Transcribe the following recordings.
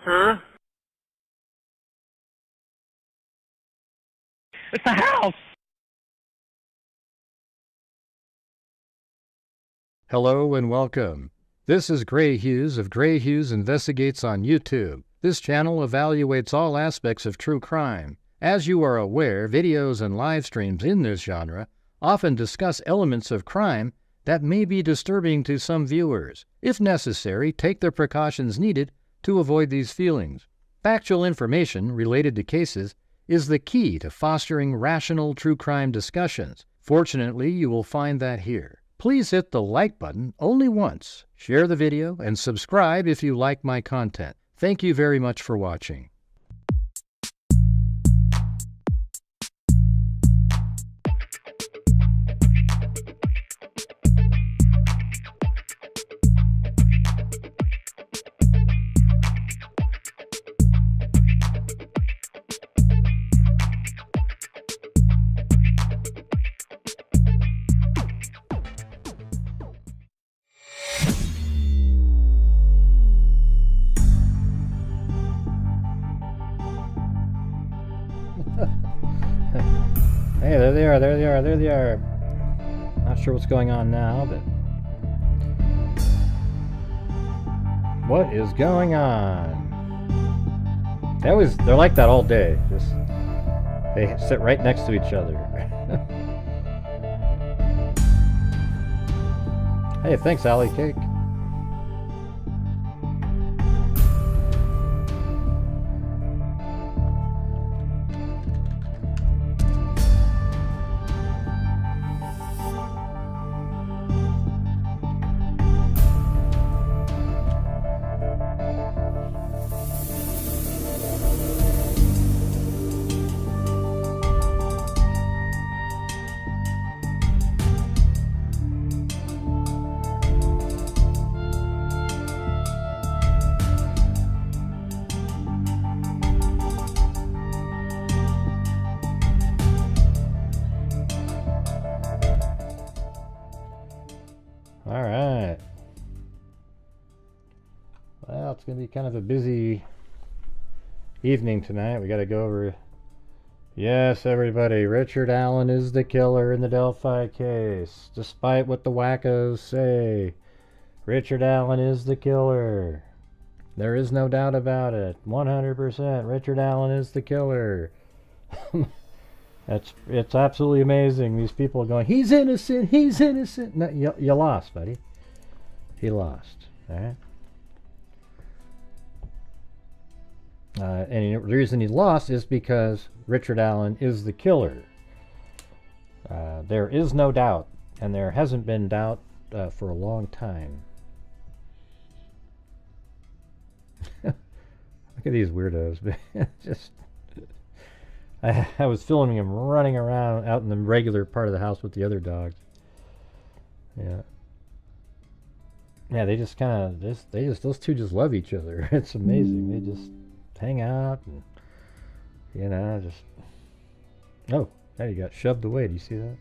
Huh? It's the house! Hello and welcome. This is Gray Hughes of Gray Hughes Investigates on YouTube. This channel evaluates all aspects of true crime. As you are aware, videos and live streams in this genre often discuss elements of crime that may be disturbing to some viewers. If necessary, take the precautions needed to avoid these feelings. Factual information related to cases is the key to fostering rational true crime discussions. Fortunately, you will find that here. Please hit the like button only once, share the video, and subscribe if you like my content. Thank you very much for watching. Hey, there they are. Not sure what's going on now, but what is going on? They're like that all day. They sit right next to each other. Hey, thanks, Alley Cake. All right. Well, it's going to be kind of a busy evening tonight. We got to go over. Yes, everybody, Richard Allen is the killer in the Delphi case. Despite what the wackos say, Richard Allen is the killer. There is no doubt about it. 100%. Richard Allen is the killer. It's absolutely amazing. These people are going, he's innocent, he's innocent. No, you lost, buddy. He lost. All right. And the reason he lost is because Richard Allen is the killer. There is no doubt, and there hasn't been doubt for a long time. Look at these weirdos, man. Just. I was filming him running around out in the regular part of the house with the other dogs. Yeah. Yeah, they just kind of, those two just love each other. It's amazing. They just hang out and, just. Oh, there you got shoved away. Do you see that?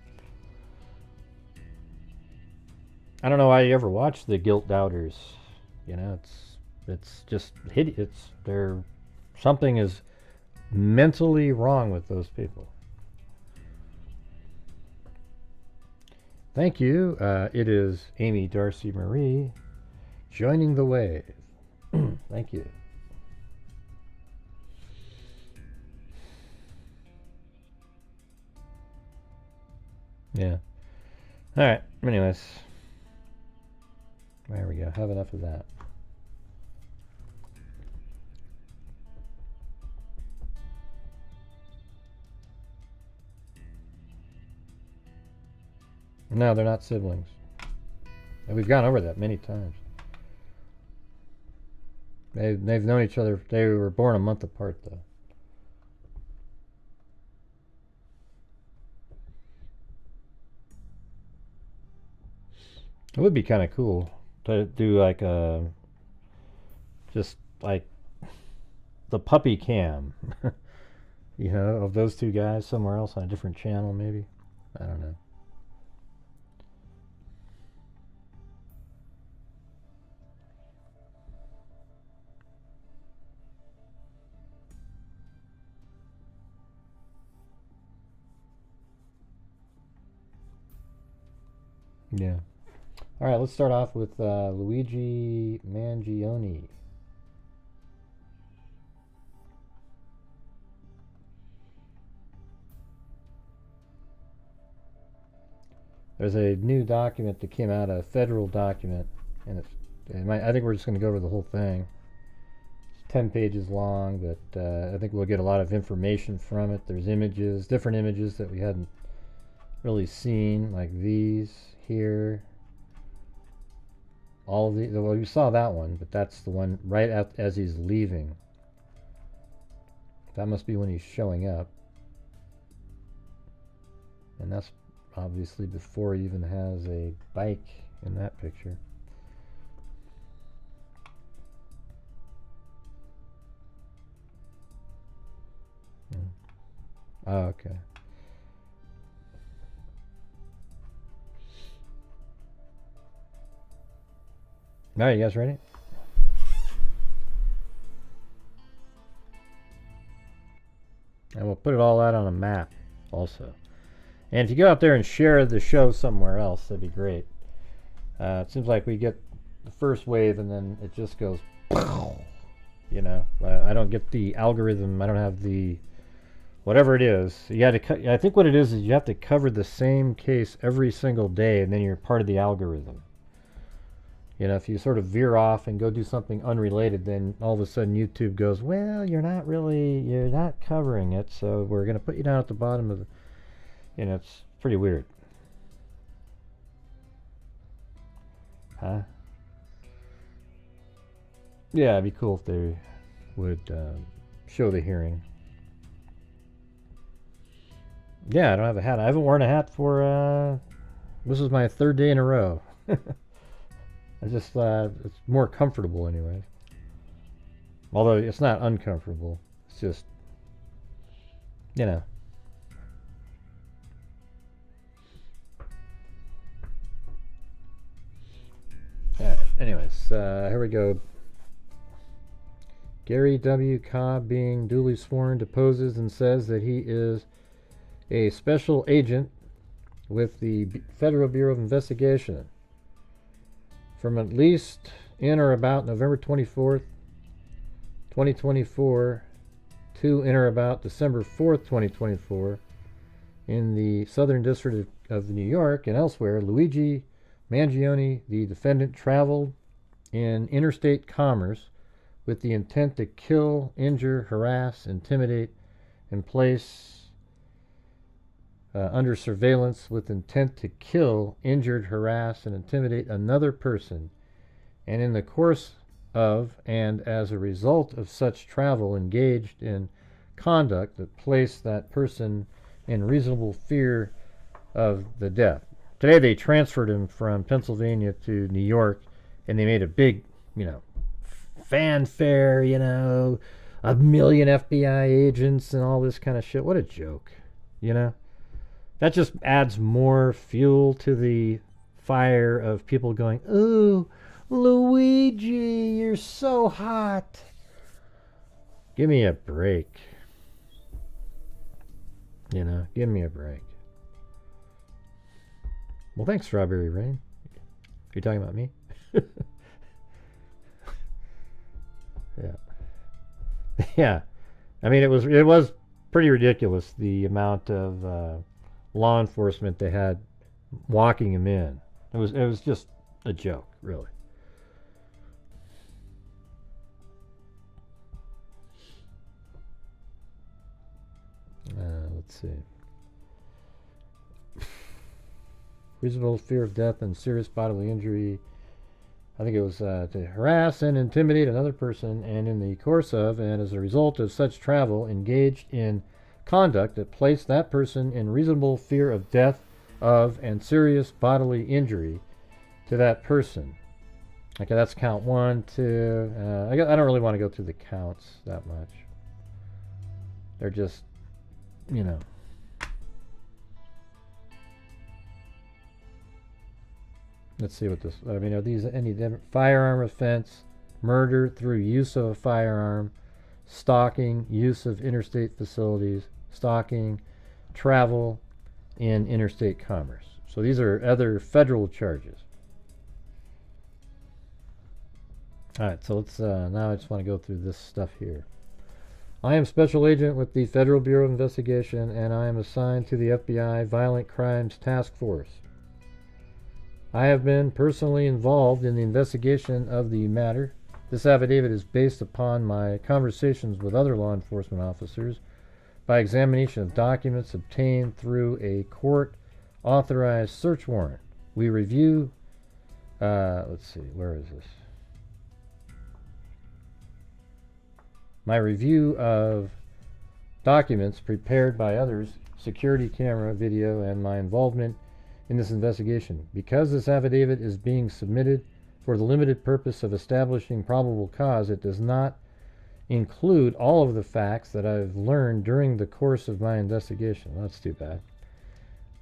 I don't know why you ever watch the Guilt Doubters. It's just hideous. Something is mentally wrong with those people. Thank you. It is Amy Darcy Marie joining the wave. Thank you. Yeah. All right. Anyways, there we go. Have enough of that. No, they're not siblings. And we've gone over that many times. They've known each other. They were born a month apart, though. It would be kind of cool to do like just like the puppy cam, of those two guys somewhere else on a different channel, maybe. I don't know. Yeah. All right, let's start off with Luigi Mangione. There's a new document that came out, a federal document, and I think we're just going to go over the whole thing. It's 10 pages long, but I think we'll get a lot of information from it. There's images, different images that we hadn't really seen, like these here. All of the, well, you saw that one, but that's the one right as he's leaving. That must be when he's showing up. And that's obviously before he even has a bike in that picture. Oh, okay. All right, you guys ready? And we'll put it all out on a map also. And if you go out there and share the show somewhere else, that'd be great. It seems like we get the first wave and then it just goes, you know. I don't get the algorithm. I don't have the, whatever it is. You got to. I think what it is you have to cover the same case every single day, and then you're part of the algorithm. You know, if you sort of veer off and go do something unrelated, then all of a sudden YouTube goes, well, you're not covering it, so we're going to put you down at the bottom of the, you know, it's pretty weird. Huh? Yeah, it'd be cool if they would show the hearing. Yeah, I don't have a hat. I haven't worn a hat for, this is my third day in a row. I just, it's more comfortable anyway. Although it's not uncomfortable. It's just, you know. Alright, anyways, here we go. Gary W. Cobb, being duly sworn, deposes and says that he is a special agent with the Federal Bureau of Investigation. From at least in or about November 24th, 2024 to in or about December 4th, 2024 in the Southern District of New York and elsewhere, Luigi Mangione, the defendant, traveled in interstate commerce with the intent to kill, injure, harass, intimidate, and place under surveillance with intent to kill, injure, harass, and intimidate another person, and in the course of and as a result of such travel engaged in conduct that placed that person in reasonable fear of the death. Today they transferred him from Pennsylvania to New York, and they made a big, you know, fanfare, you know, 1 million FBI agents and all this kind of shit. What a joke, you know? That just adds more fuel to the fire of people going, ooh, Luigi, you're so hot. Give me a break. You know, give me a break. Well, thanks, Strawberry Rain. You're talking about me? Yeah. Yeah. I mean, it was pretty ridiculous, the amount of law enforcement they had walking him in. It was just a joke, really. Let's see. Reasonable fear of death and serious bodily injury. I think it was to harass and intimidate another person, and in the course of and as a result of such travel engaged in conduct that placed that person in reasonable fear of death of and serious bodily injury to that person. Okay, that's count 1, 2. I don't really want to go through the counts that much. They're just, you know. Let's see what this, I mean, are these any different? Firearm offense, murder through use of a firearm, stalking, use of interstate facilities, stalking, travel in interstate commerce. So these are other federal charges. Alright, so let's, now I just want to go through this stuff here. I am Special Agent with the Federal Bureau of Investigation, and I am assigned to the FBI Violent Crimes Task Force. I have been personally involved in the investigation of the matter. This affidavit is based upon my conversations with other law enforcement officers by examination of documents obtained through a court-authorized search warrant. We review, let's see, where is this? My review of documents prepared by others, security camera, video, and my involvement in this investigation. Because this affidavit is being submitted for the limited purpose of establishing probable cause, it does not include all of the facts that I've learned during the course of my investigation. Well, that's too bad.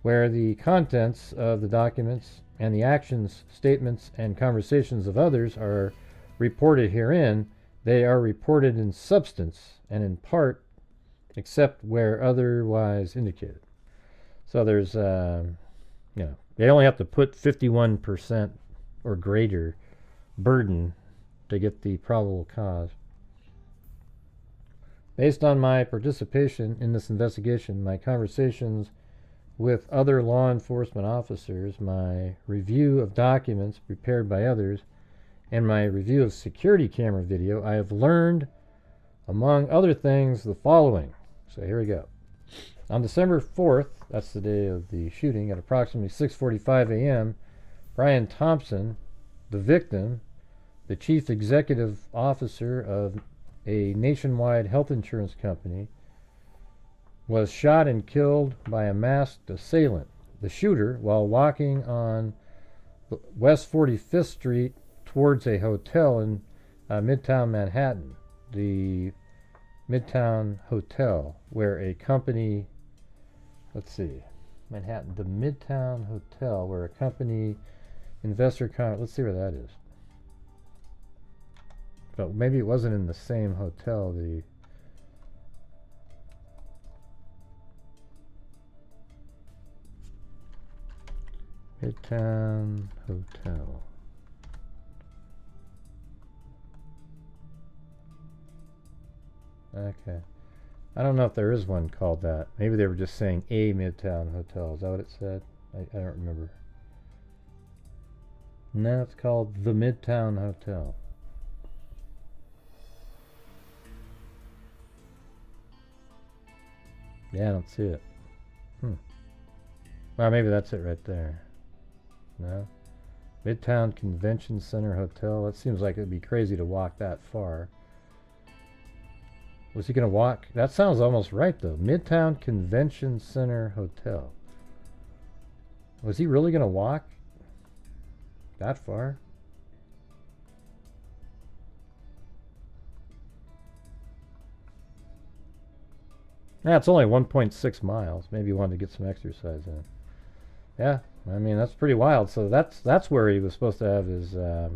Where the contents of the documents and the actions, statements, and conversations of others are reported herein, they are reported in substance and in part, except where otherwise indicated. So there's, they only have to put 51% or greater burden to get the probable cause. Based on my participation in this investigation, my conversations with other law enforcement officers, my review of documents prepared by others, and my review of security camera video, I have learned, among other things, the following. So here we go. On December 4th, that's the day of the shooting, at approximately 6:45 a.m., Brian Thompson, the victim, the chief executive officer of a nationwide health insurance company, was shot and killed by a masked assailant. The shooter, while walking on West 45th Street towards a hotel in Midtown Manhattan, the Midtown Hotel, where a company, let's see, Manhattan, the Midtown Hotel, where a company investor, let's see where that is. But maybe it wasn't in the same hotel, the Midtown Hotel. Okay. I don't know if there is one called that. Maybe they were just saying a Midtown Hotel. Is that what it said? I don't remember. No, it's called the Midtown Hotel. Yeah, I don't see it. Well, maybe that's it right there. No? Midtown Convention Center Hotel. That seems like it'd be crazy to walk that far. Was he going to walk? That sounds almost right, though. Midtown Convention Center Hotel. Was he really going to walk that far? Yeah, it's only 1.6 miles. Maybe he wanted to get some exercise in. Yeah, I mean, that's pretty wild. So that's where he was supposed to have his... or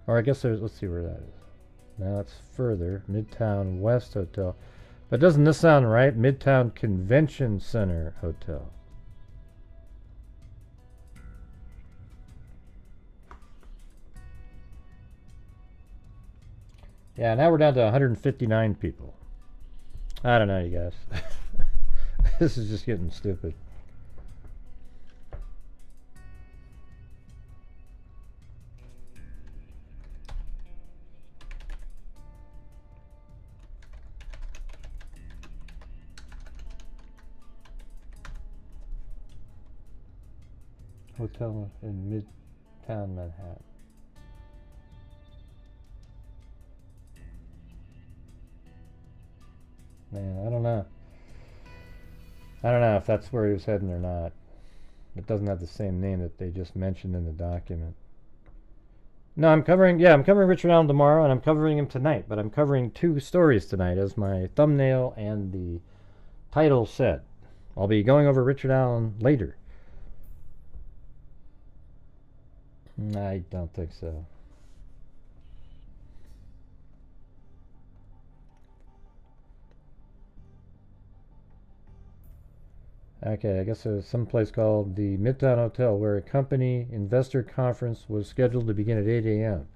I guess there's... Let's see where that is. Now it's further. Midtown West Hotel. But doesn't this sound right? Midtown Convention Center Hotel. Yeah, now we're down to 159 people. I don't know, you guys. This is just getting stupid. Hotel in Midtown Manhattan. Man, I don't know. I don't know if that's where he was heading or not. It doesn't have the same name that they just mentioned in the document. No, I'm covering Richard Allen tomorrow, and I'm covering him tonight, but I'm covering two stories tonight, as my thumbnail and the title said. I'll be going over Richard Allen later. I don't think so. Okay, I guess it was some place called the Midtown Hotel, where a company investor conference was scheduled to begin at 8 a.m.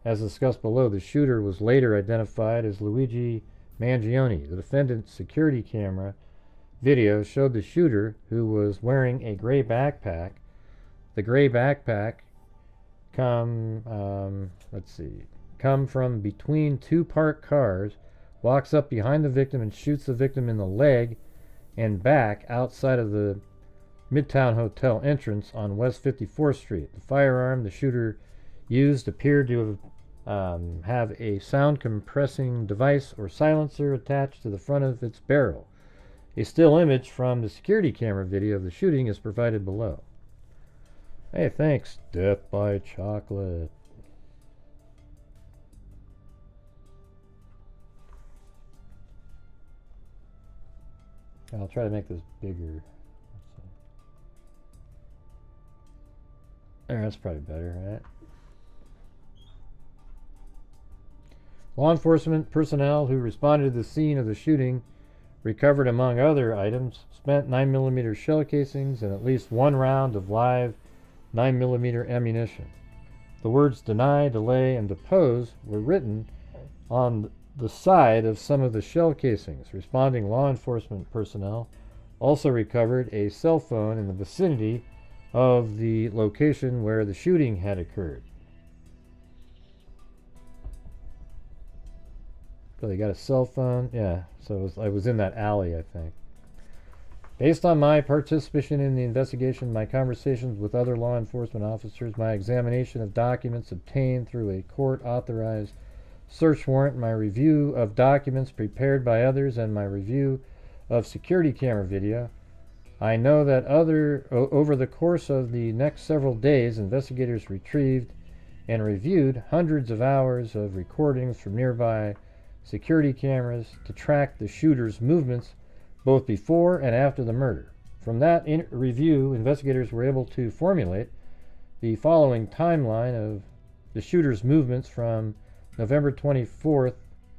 As discussed below, the shooter was later identified as Luigi Mangione. The defendant's security camera video showed the shooter, who was wearing a gray backpack. The gray backpack come from between two parked cars, walks up behind the victim and shoots the victim in the leg and back outside of the Midtown Hotel entrance on West 54th Street. The firearm the shooter used appeared to have a sound compressing device or silencer attached to the front of its barrel. A still image from the security camera video of the shooting is provided below. Hey, thanks, Death by Chocolate. I'll try to make this bigger. There, that's probably better, right? Law enforcement personnel who responded to the scene of the shooting recovered, among other items, spent 9mm shell casings and at least one round of live 9mm ammunition. The words deny, delay, and depose were written on the side of some of the shell casings. Responding law enforcement personnel also recovered a cell phone in the vicinity of the location where the shooting had occurred. So they got a cell phone? Yeah, so I was in that alley, I think. Based on my participation in the investigation, my conversations with other law enforcement officers, my examination of documents obtained through a court-authorized search warrant, my review of documents prepared by others, and my review of security camera video, I know that over the course of the next several days, investigators retrieved and reviewed hundreds of hours of recordings from nearby security cameras to track the shooter's movements both before and after the murder. From that review, investigators were able to formulate the following timeline of the shooter's movements from November 24th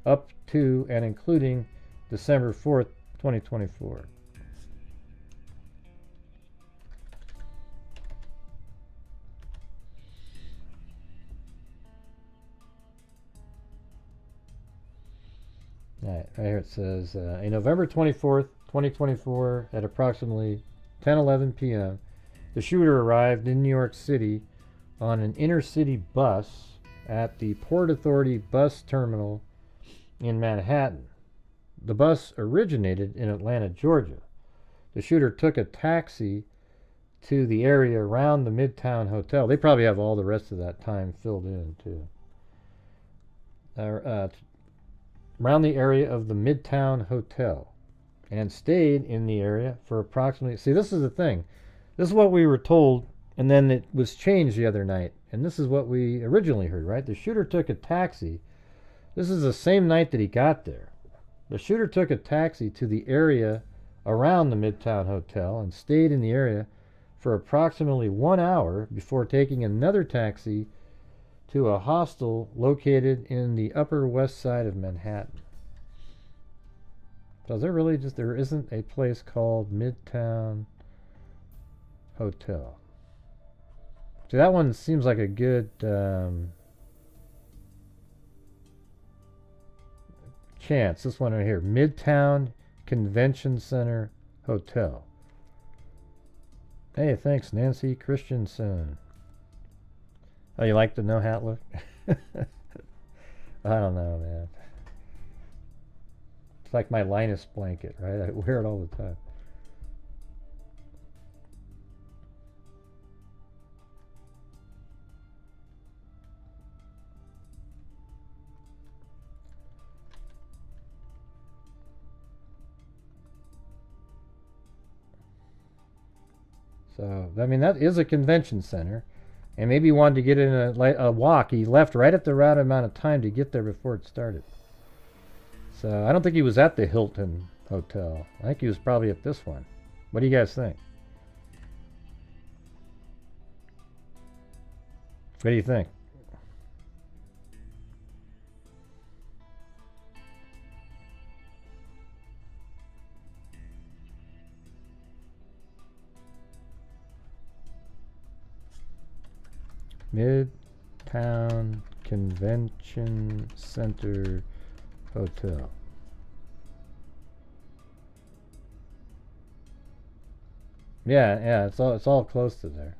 up to and including December 4th, 2024. Right here it says, a November 24th, 2024, at approximately 10:11 p.m., the shooter arrived in New York City on an intercity bus at the Port Authority bus terminal in Manhattan. The bus originated in Atlanta, Georgia. The shooter took a taxi to the area around the Midtown Hotel. They probably have all the rest of that time filled in, too. Around the area of the Midtown Hotel, and stayed in the area for approximately... See, this is the thing. This is what we were told, and then it was changed the other night. And this is what we originally heard, right? The shooter took a taxi. This is the same night that he got there. The shooter took a taxi to the area around the Midtown Hotel and stayed in the area for approximately 1 hour before taking another taxi to a hostel located in the Upper West Side of Manhattan. So there isn't a place called Midtown Hotel. See, that one seems like a good chance. This one right here, Midtown Convention Center Hotel. Hey, thanks, Nancy Christensen. Oh, you like the no hat look? I don't know, man. It's like my Linus blanket, right? I wear it all the time. So, I mean, that is a convention center. And maybe he wanted to get in a walk. He left right at the right amount of time to get there before it started. So I don't think he was at the Hilton Hotel. I think he was probably at this one. What do you guys think? What do you think? Midtown Convention Center Hotel. Yeah, it's all close to there.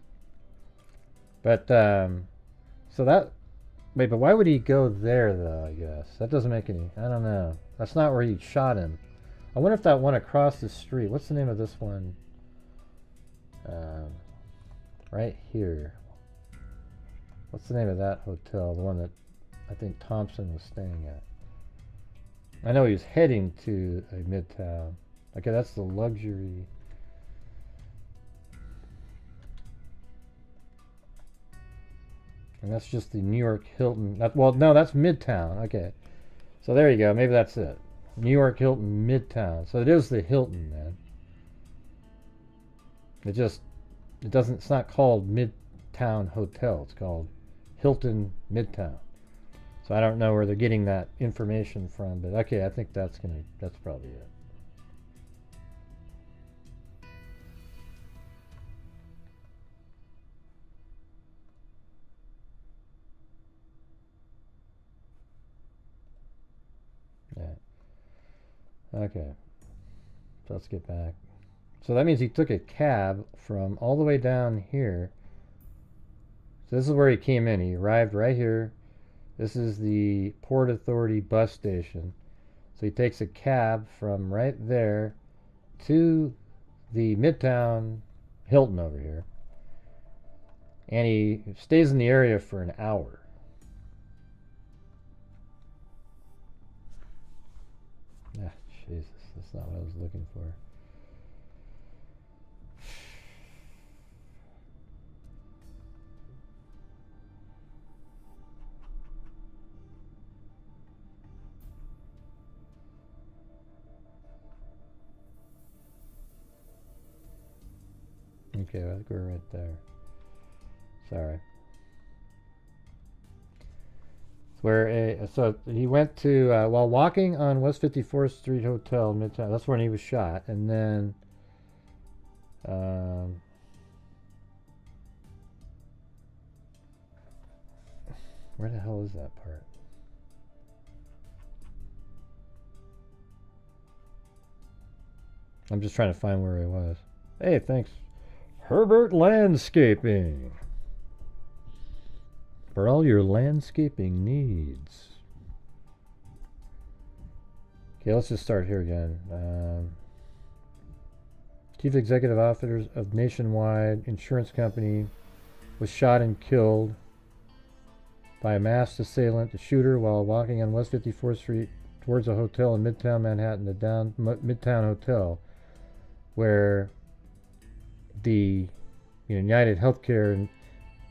But so that wait, but why would he go there though? I guess that doesn't make any. I don't know. That's not where he shot him. I wonder if that one across the street. What's the name of this one? Right here. What's the name of that hotel? The one that I think Thompson was staying at. I know he was heading to a Midtown. Okay, that's the luxury. And that's just the New York Hilton. Well, no, that's Midtown. Okay. So there you go. Maybe that's it. New York Hilton Midtown. So it is the Hilton, man. It doesn't, it's not called Midtown Hotel. It's called Hilton Midtown. So I don't know where they're getting that information from, but okay, I think that's probably it. Yeah. Okay. So let's get back. So that means he took a cab from all the way down here. So this is where he came in. He arrived right here. This is the Port Authority bus station. So he takes a cab from right there to the Midtown Hilton over here. And he stays in the area for an hour. Ah, Jesus, that's not what I was looking for. Okay, I think we're right there. Sorry. So he went to, while walking on West 54th Street Hotel, Midtown, that's when he was shot. And then, where the hell is that part? I'm just trying to find where he was. Hey, thanks. Herbert Landscaping. For all your landscaping needs. Okay, let's just start here again. Chief Executive Officer of Nationwide Insurance Company was shot and killed by a masked assailant, the shooter, while walking on West 54th Street towards a hotel in Midtown Manhattan, the Midtown Hotel, where the United Healthcare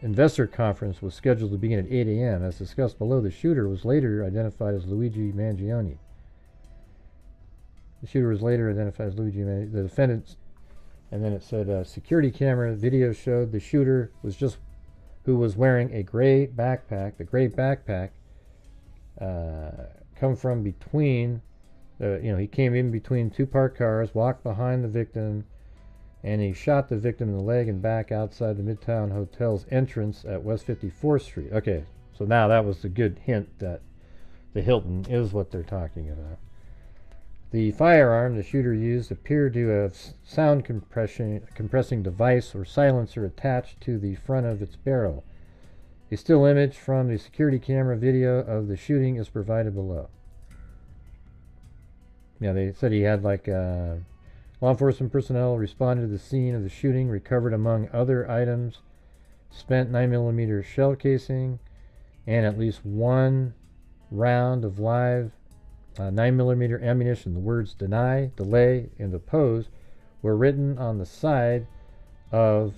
Investor Conference was scheduled to begin at 8 a.m. As discussed below, the shooter was later identified as Luigi Mangione. The shooter was later identified as Luigi Mangione. The defendants, and then it said security camera video showed the shooter who was wearing a gray backpack. The gray backpack come from between, he came in between two parked cars, walked behind the victim, and he shot the victim in the leg and back outside the Midtown Hotel's entrance at West 54th Street. Okay, so now that was a good hint that the Hilton is what they're talking about. The firearm the shooter used appeared to have sound compressing device or silencer attached to the front of its barrel. A still image from the security camera video of the shooting is provided below. Yeah, they said he had law enforcement personnel responded to the scene of the shooting, recovered among other items spent 9mm shell casing and at least one round of live 9mm ammunition. The words deny, delay, and oppose were written on the side of,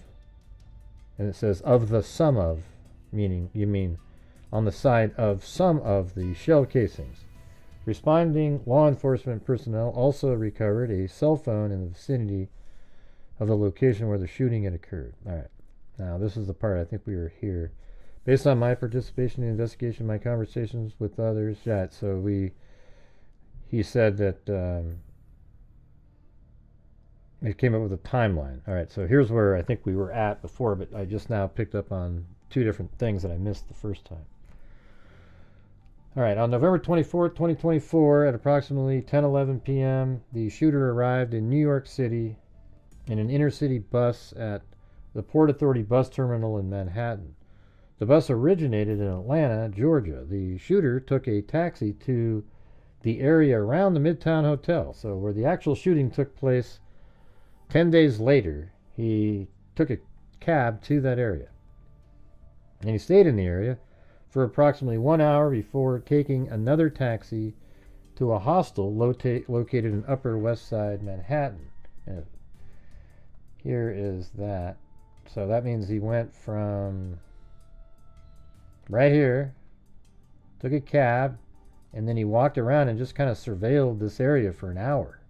and it says of the some of, meaning you mean on the side of some of the shell casings. Responding law enforcement personnel also recovered a cell phone in the vicinity of the location where the shooting had occurred. All right. Now, this is the part I think we were here. Based on my participation in the investigation, my conversations with others, so he said that it came up with a timeline. All right, so here's where I think we were at before, but I just now picked up on two different things that I missed the first time. All right, on November 24th, 2024, at approximately 10:11 p.m., the shooter arrived in New York City in an inner-city bus at the Port Authority bus terminal in Manhattan. The bus originated in Atlanta, Georgia. The shooter took a taxi to the area around the Midtown Hotel, so where the actual shooting took place 10 days later. He took a cab to that area, and he stayed in the area for approximately 1 hour before taking another taxi to a hostel located in Upper West Side Manhattan. And here is that. So that means he went from right here, took a cab, and then he walked around and just kind of surveilled this area for an hour.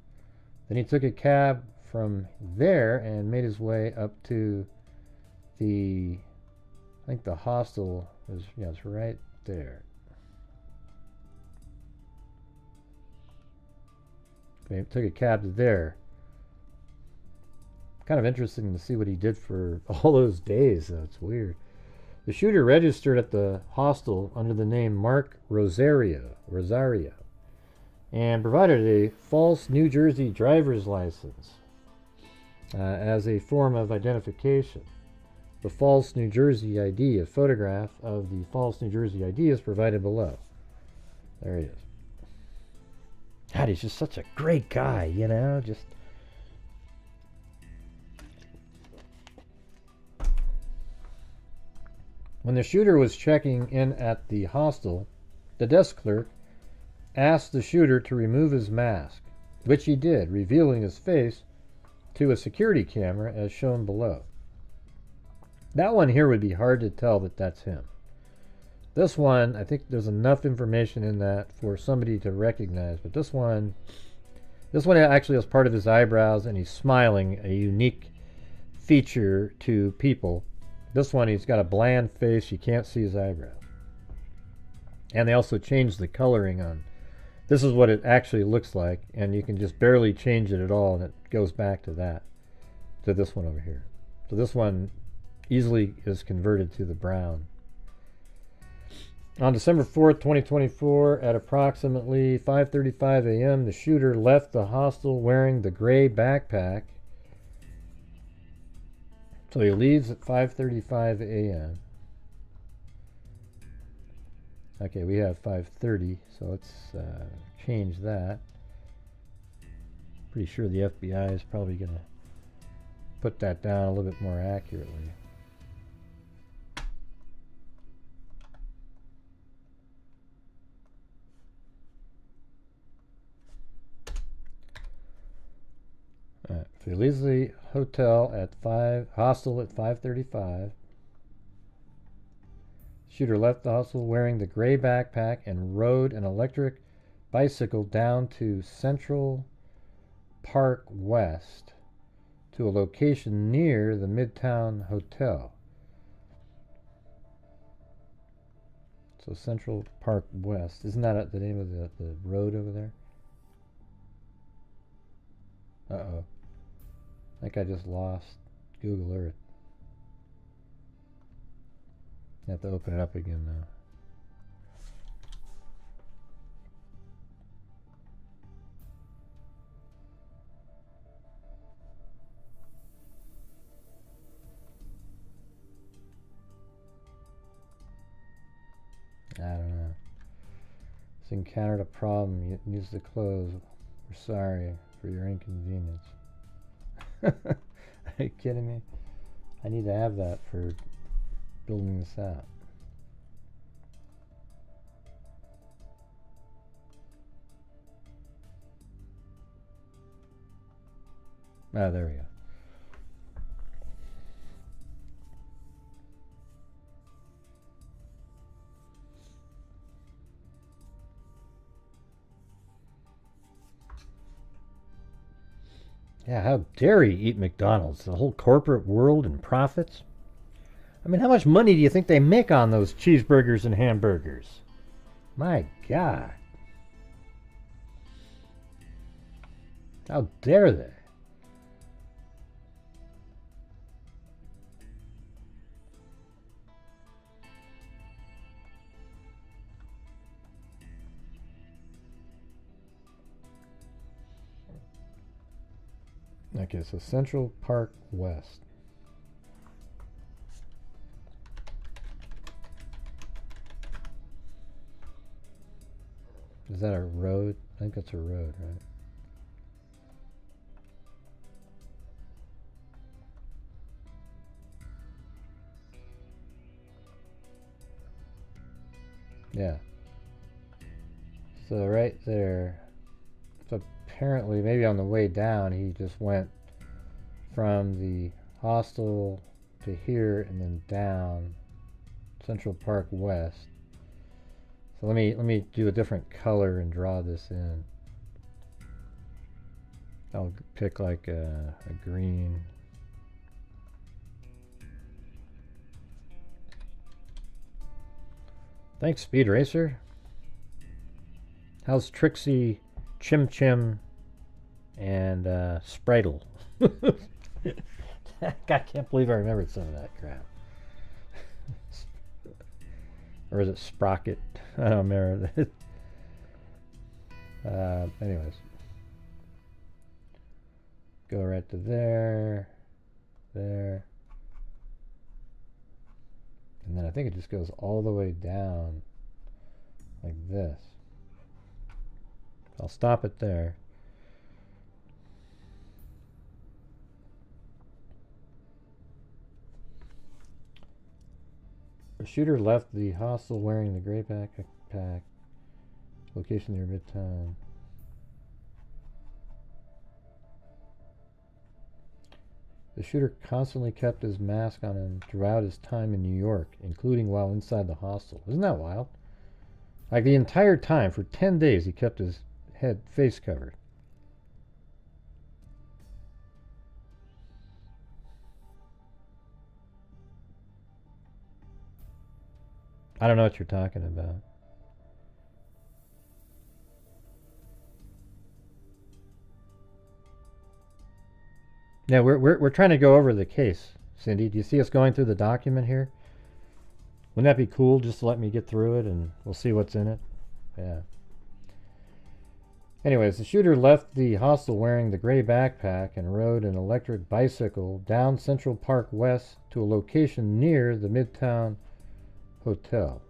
Then he took a cab from there and made his way up to I think the hostel is, yeah, it's right there. Okay, took a cab to there. Kind of interesting to see what he did for all those days, though. It's weird. The shooter registered at the hostel under the name Mark Rosario, and provided a false New Jersey driver's license as a form of identification. The false New Jersey ID, a photograph of the false New Jersey ID is provided below. There he is. God, he's just such a great guy, you know, just... When the shooter was checking in at the hostel, the desk clerk asked the shooter to remove his mask, which he did, revealing his face to a security camera as shown below. That one here would be hard to tell that that's him. This one, I think there's enough information in that for somebody to recognize, but this one actually has part of his eyebrows, and he's smiling, a unique feature to people. This one, he's got a bland face, you can't see his eyebrows. And they also changed the coloring on. This is what it actually looks like, and you can just barely change it at all, and it goes back to that, to this one over here. So this one easily is converted to the brown. On December 4th, 2024, at approximately 5:35 a.m., the shooter left the hostel wearing the gray backpack. So he leaves at 5:35 a.m. Okay, we have 5:30, so let's change that. Pretty sure the FBI is probably going to put that down a little bit more accurately. So he leaves the hostel at 5:35. Shooter left the hostel wearing the gray backpack and rode an electric bicycle down to Central Park West to a location near the Midtown Hotel. So Central Park West, isn't that the name of the road over there? Uh-oh. I think I just lost Google Earth. I have to open it up again now. I don't know. It's encountered a problem. It needs to close. We're sorry for your inconvenience. Are you kidding me? I need to have that for building this out. Ah, there we go. Yeah, how dare he eat McDonald's? The whole corporate world and profits. I mean, how much money do you think they make on those cheeseburgers and hamburgers? My God. How dare they? Okay, so Central Park West. Is that a road? I think that's a road, right? Yeah. So right there. So apparently, maybe on the way down, he just went from the hostel to here and then down Central Park West. So let me do a different color and draw this in. I'll pick like a green. Thanks, Speed Racer. How's Trixie, Chim Chim, and Spritle? I can't believe I remembered some of that crap. Or is it Sprocket? I don't remember. Anyways. Go right to there. There. And then I think it just goes all the way down like this. I'll stop it there. The shooter left the hostel wearing the gray backpack. Location near Midtown. The shooter constantly kept his mask on him throughout his time in New York, including while inside the hostel. Isn't that wild? Like the entire time, for 10 days, he kept his face covered. I don't know what you're talking about. Yeah, we're trying to go over the case, Cindy. Do you see us going through the document here? Wouldn't that be cool just to let me get through it and we'll see what's in it? Yeah. Anyways, the shooter left the hostel wearing the gray backpack and rode an electric bicycle down Central Park West to a location near the Midtown Hotel.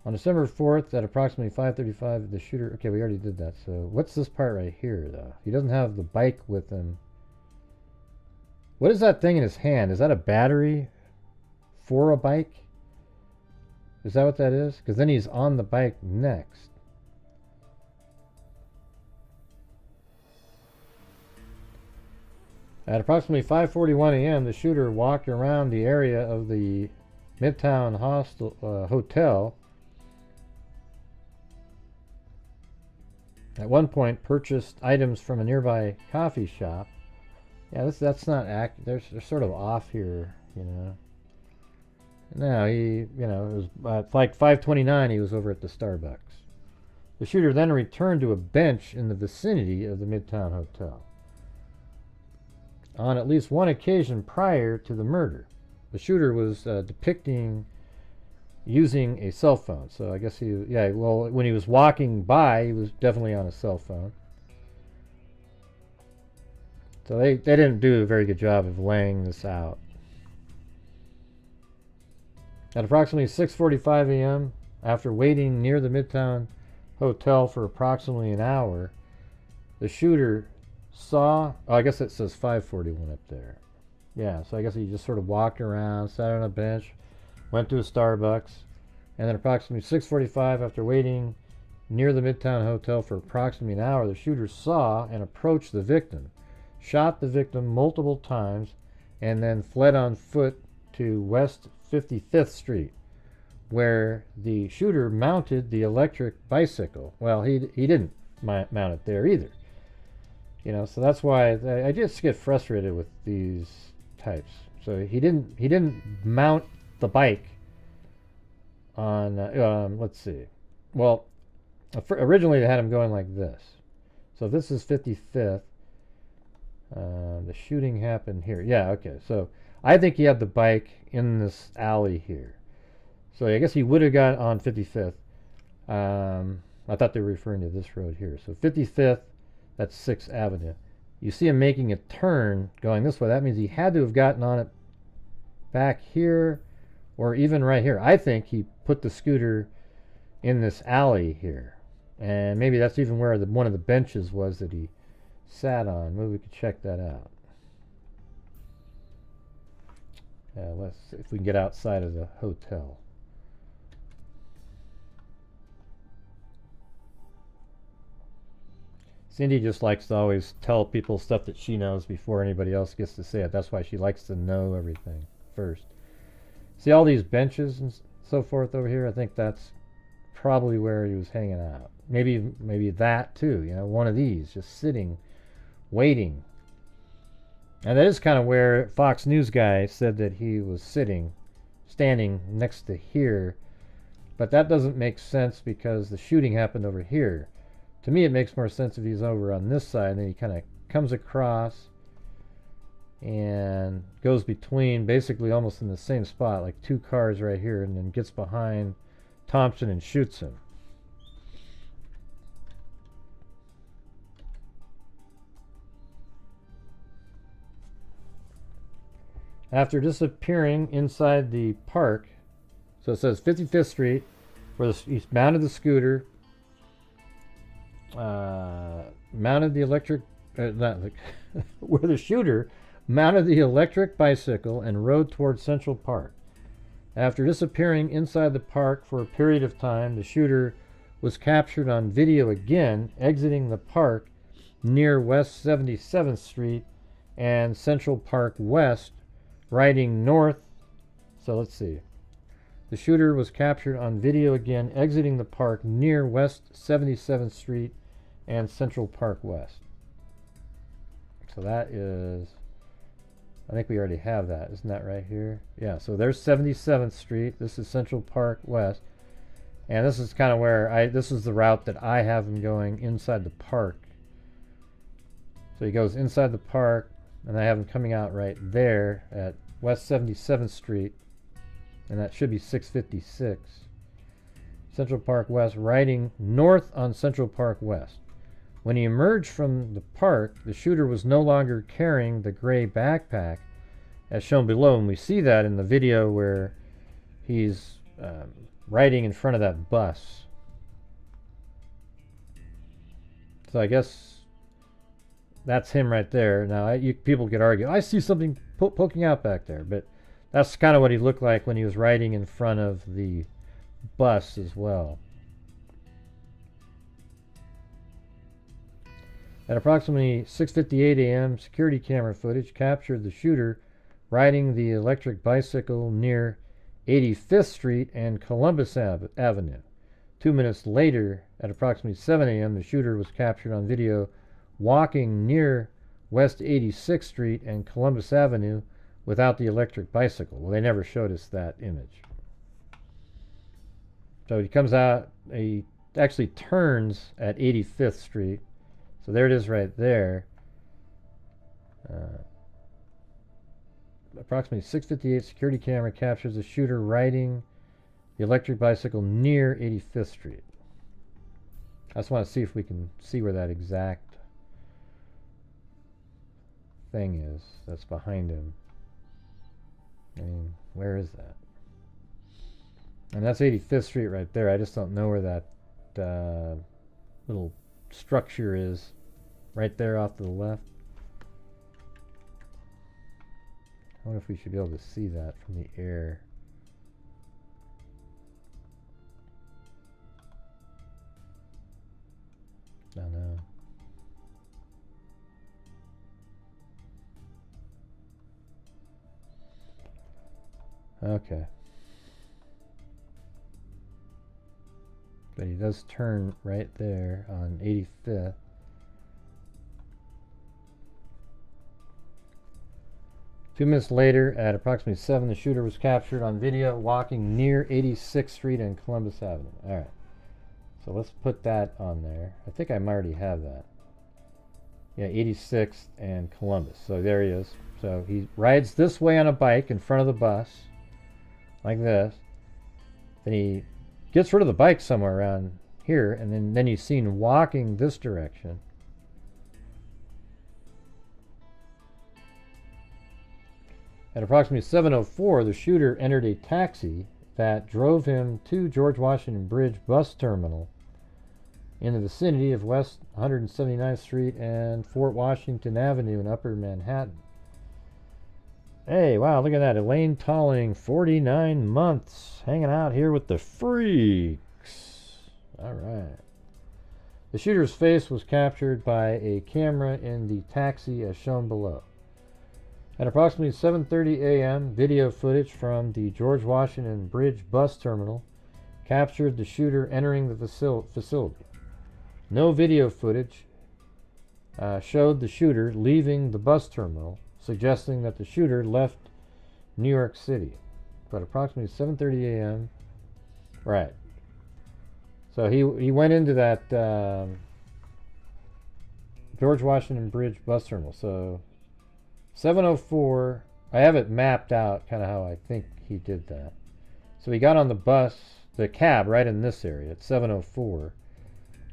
On December 4th at approximately 5:35, the shooter... Okay, we already did that. So what's this part right here, though? He doesn't have the bike with him. What is that thing in his hand? Is that a battery for a bike? Is that what that is? Because then he's on the bike next. At approximately 5:41 a.m., the shooter walked around the area of the Midtown Hotel. At one point, purchased items from a nearby coffee shop. Yeah, that's not accurate. They're sort of off here, you know. No, it was like 5:29. He was over at the Starbucks. The shooter then returned to a bench in the vicinity of the Midtown Hotel. On at least one occasion prior to the murder, the shooter was depicting using a cell phone. So I guess when he was walking by, he was definitely on a cell phone. So they didn't do a very good job of laying this out. At approximately 6:45 a.m., after waiting near the Midtown Hotel for approximately an hour, the shooter saw... Oh, I guess it says 5:41 up there. Yeah, so I guess he just sort of walked around, sat on a bench, went to a Starbucks, and then approximately 6:45, after waiting near the Midtown Hotel for approximately an hour, the shooter saw and approached the victim, shot the victim multiple times, and then fled on foot to West 55th Street, where the shooter mounted the electric bicycle. Well, he didn't mount it there either. So that's why I just get frustrated with these types. So he didn't mount the bike on, let's see. Well, originally they had him going like this. So this is 55th. The shooting happened here. Yeah, okay. So I think he had the bike in this alley here. So I guess he would have got on 55th. I thought they were referring to this road here. So 55th, that's 6th Avenue. you see him making a turn going this way. That means he had to have gotten on it back here or even right here. I think he put the scooter in this alley here. And maybe that's even where one of the benches was that he sat on. Maybe we could check that out. Let's see if we can get outside of the hotel. Cindy just likes to always tell people stuff that she knows before anybody else gets to say it. That's why she likes to know everything first. See all these benches and so forth over here? I think that's probably where he was hanging out. Maybe that too, you know, one of these, just sitting, waiting. And that is kind of where Fox News guy said that he was standing next to here. But that doesn't make sense because the shooting happened over here. To me, it makes more sense if he's over on this side, and then he kind of comes across and goes between, basically almost in the same spot, like two cars right here, and then gets behind Thompson and shoots him. After disappearing inside the park, so it says 55th Street, where he's mounted the scooter, mounted the electric, where the shooter mounted the electric bicycle and rode towards Central Park. After disappearing inside the park for a period of time, the shooter was captured on video again, exiting the park near West 77th Street and Central Park West, riding north. So let's see. The shooter was captured on video again, exiting the park near West 77th Street and Central Park West. So that is, I think we already have that. Isn't that right here? Yeah, so there's 77th Street. This is Central Park West. And this is kind of where this is the route that I have him going inside the park. So he goes inside the park, and I have him coming out right there at West 77th Street, and that should be 656. Central Park West, riding north on Central Park West. When he emerged from the park, the shooter was no longer carrying the gray backpack, as shown below, and we see that in the video where he's riding in front of that bus. So I guess that's him right there. Now, people could argue, I see something poking out back there, but that's kind of what he looked like when he was riding in front of the bus as well. At approximately 6:58 a.m., security camera footage captured the shooter riding the electric bicycle near 85th Street and Columbus Avenue. 2 minutes later, at approximately 7 a.m., the shooter was captured on video walking near West 86th Street and Columbus Avenue without the electric bicycle. Well, they never showed us that image. So he comes out, he actually turns at 85th Street. So there it is right there. Approximately 6:58, security camera captures the shooter riding the electric bicycle near 85th Street. I just want to see if we can see where that exact thing is that's behind him. I mean, where is that? And that's 85th Street right there. I just don't know where that little structure is right there off to the left. I wonder if we should be able to see that from the air. I don't know. Okay. But he does turn right there on 85th. Two minutes later, at approximately 7, the shooter was captured on video walking near 86th Street and Columbus Avenue. All right. So let's put that on there. I think I already have that. Yeah, 86th and Columbus. So there he is. So he rides this way on a bike in front of the bus, like this. Then he gets rid of the bike somewhere around here, and then he's seen walking this direction. At approximately 7:04, the shooter entered a taxi that drove him to George Washington Bridge bus terminal in the vicinity of West 179th Street and Fort Washington Avenue in Upper Manhattan. Hey, wow, look at that. Elaine Tolling, 49 months, hanging out here with the freaks. All right. The shooter's face was captured by a camera in the taxi as shown below. At approximately 7:30 a.m., video footage from the George Washington Bridge bus terminal captured the shooter entering the facility. No video footage showed the shooter leaving the bus terminal, suggesting that the shooter left New York City. But approximately 7:30 a.m. Right. So he went into that George Washington Bridge bus terminal. So 7:04. I have it mapped out kind of how I think he did that. So he got on the bus, the cab, right in this area at 7:04.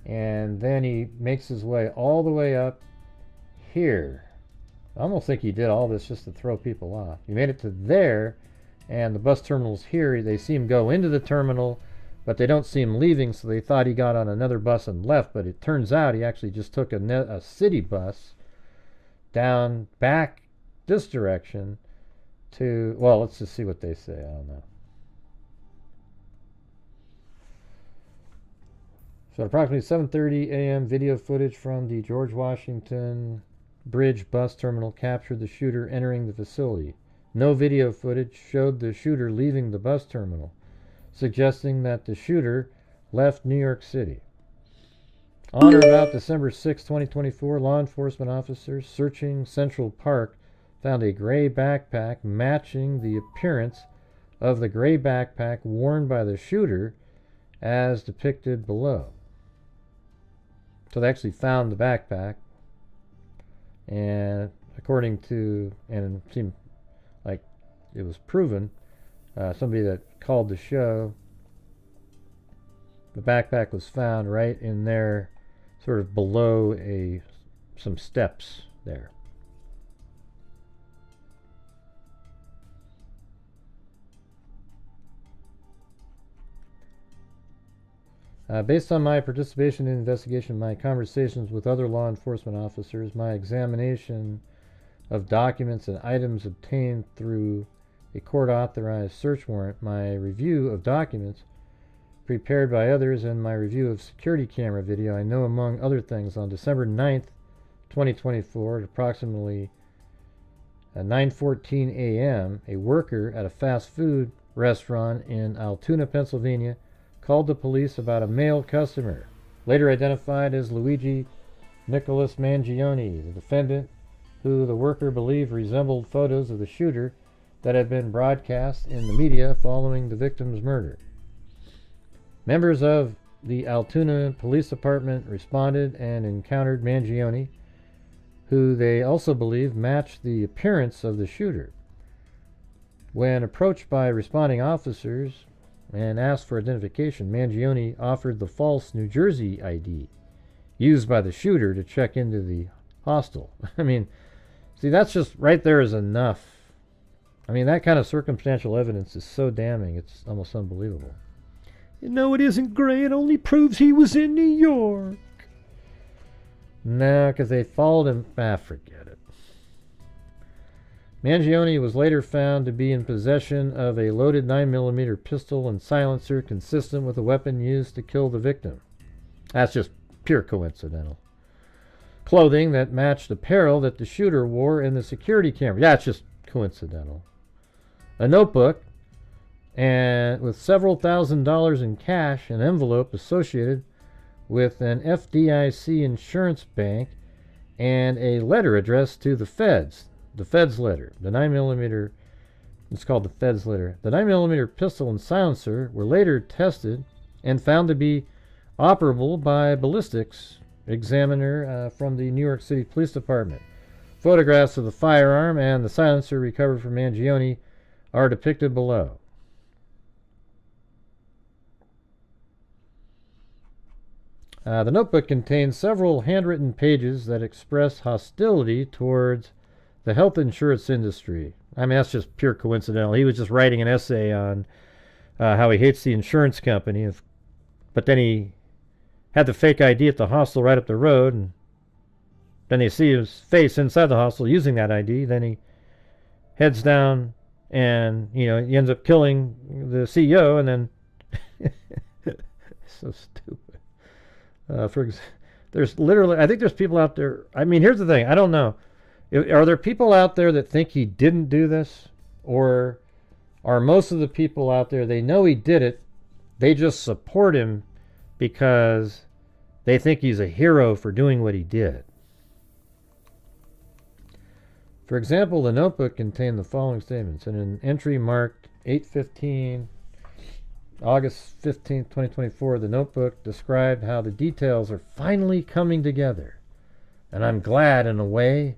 And then he makes his way all the way up here. I almost think he did all this just to throw people off. He made it to there, and the bus terminal's here. They see him go into the terminal, but they don't see him leaving, so they thought he got on another bus and left. But it turns out he actually just took a city bus down back this direction to, well, let's just see what they say. I don't know. So at approximately 7:30 a.m., video footage from the George Washington Bridge bus terminal captured the shooter entering the facility. No video footage showed the shooter leaving the bus terminal, suggesting that the shooter left New York City. On or about December 6, 2024, law enforcement officers searching Central Park found a gray backpack matching the appearance of the gray backpack worn by the shooter as depicted below. So they actually found the backpack, and according to, and it seemed like it was proven, somebody that called the show, the backpack was found right in there, sort of below some steps there. Based on my participation in the investigation, my conversations with other law enforcement officers, my examination of documents and items obtained through a court-authorized search warrant, my review of documents prepared by others, and my review of security camera video, I know, among other things, on December 9th, 2024, at approximately 9:14 a.m., a worker at a fast food restaurant in Altoona, Pennsylvania, called the police about a male customer, later identified as Luigi Nicholas Mangione, the defendant, who the worker believed resembled photos of the shooter that had been broadcast in the media following the victim's murder. Members of the Altoona Police Department responded and encountered Mangione, who they also believed matched the appearance of the shooter. When approached by responding officers and asked for identification, Mangione offered the false New Jersey ID used by the shooter to check into the hostel. I mean, see, that's just right there is enough. I mean, that kind of circumstantial evidence is so damning, it's almost unbelievable. No, it isn't, Gray. It only proves he was in New York. No, because they followed him. Forget it. Mangione was later found to be in possession of a loaded 9mm pistol and silencer consistent with the weapon used to kill the victim. That's just pure coincidental. Clothing that matched apparel that the shooter wore in the security camera. That's just coincidental. A notebook and with several $1,000s in cash, an envelope associated with an FDIC insurance bank, and a letter addressed to the feds. The feds letter. The 9mm, it's called the feds letter. The 9mm pistol and silencer were later tested and found to be operable by ballistics examiner from the New York City Police Department. Photographs of the firearm and the silencer recovered from Mangione are depicted below. The notebook contains several handwritten pages that express hostility towards the health insurance industry. I mean, that's just pure coincidental. He was just writing an essay on how he hates the insurance company, but then he had the fake ID at the hostel right up the road, and then they see his face inside the hostel using that ID. Then he heads down, and he ends up killing the CEO, and then so stupid. There's literally, I think there's people out there. I mean, here's the thing. I don't know. Are there people out there that think he didn't do this, or are most of the people out there, they know he did it, they just support him because they think he's a hero for doing what he did? For example, the notebook contained the following statements. In an entry marked 8/15, August 15th, 2024, the notebook described how the details are finally coming together. And I'm glad, in a way,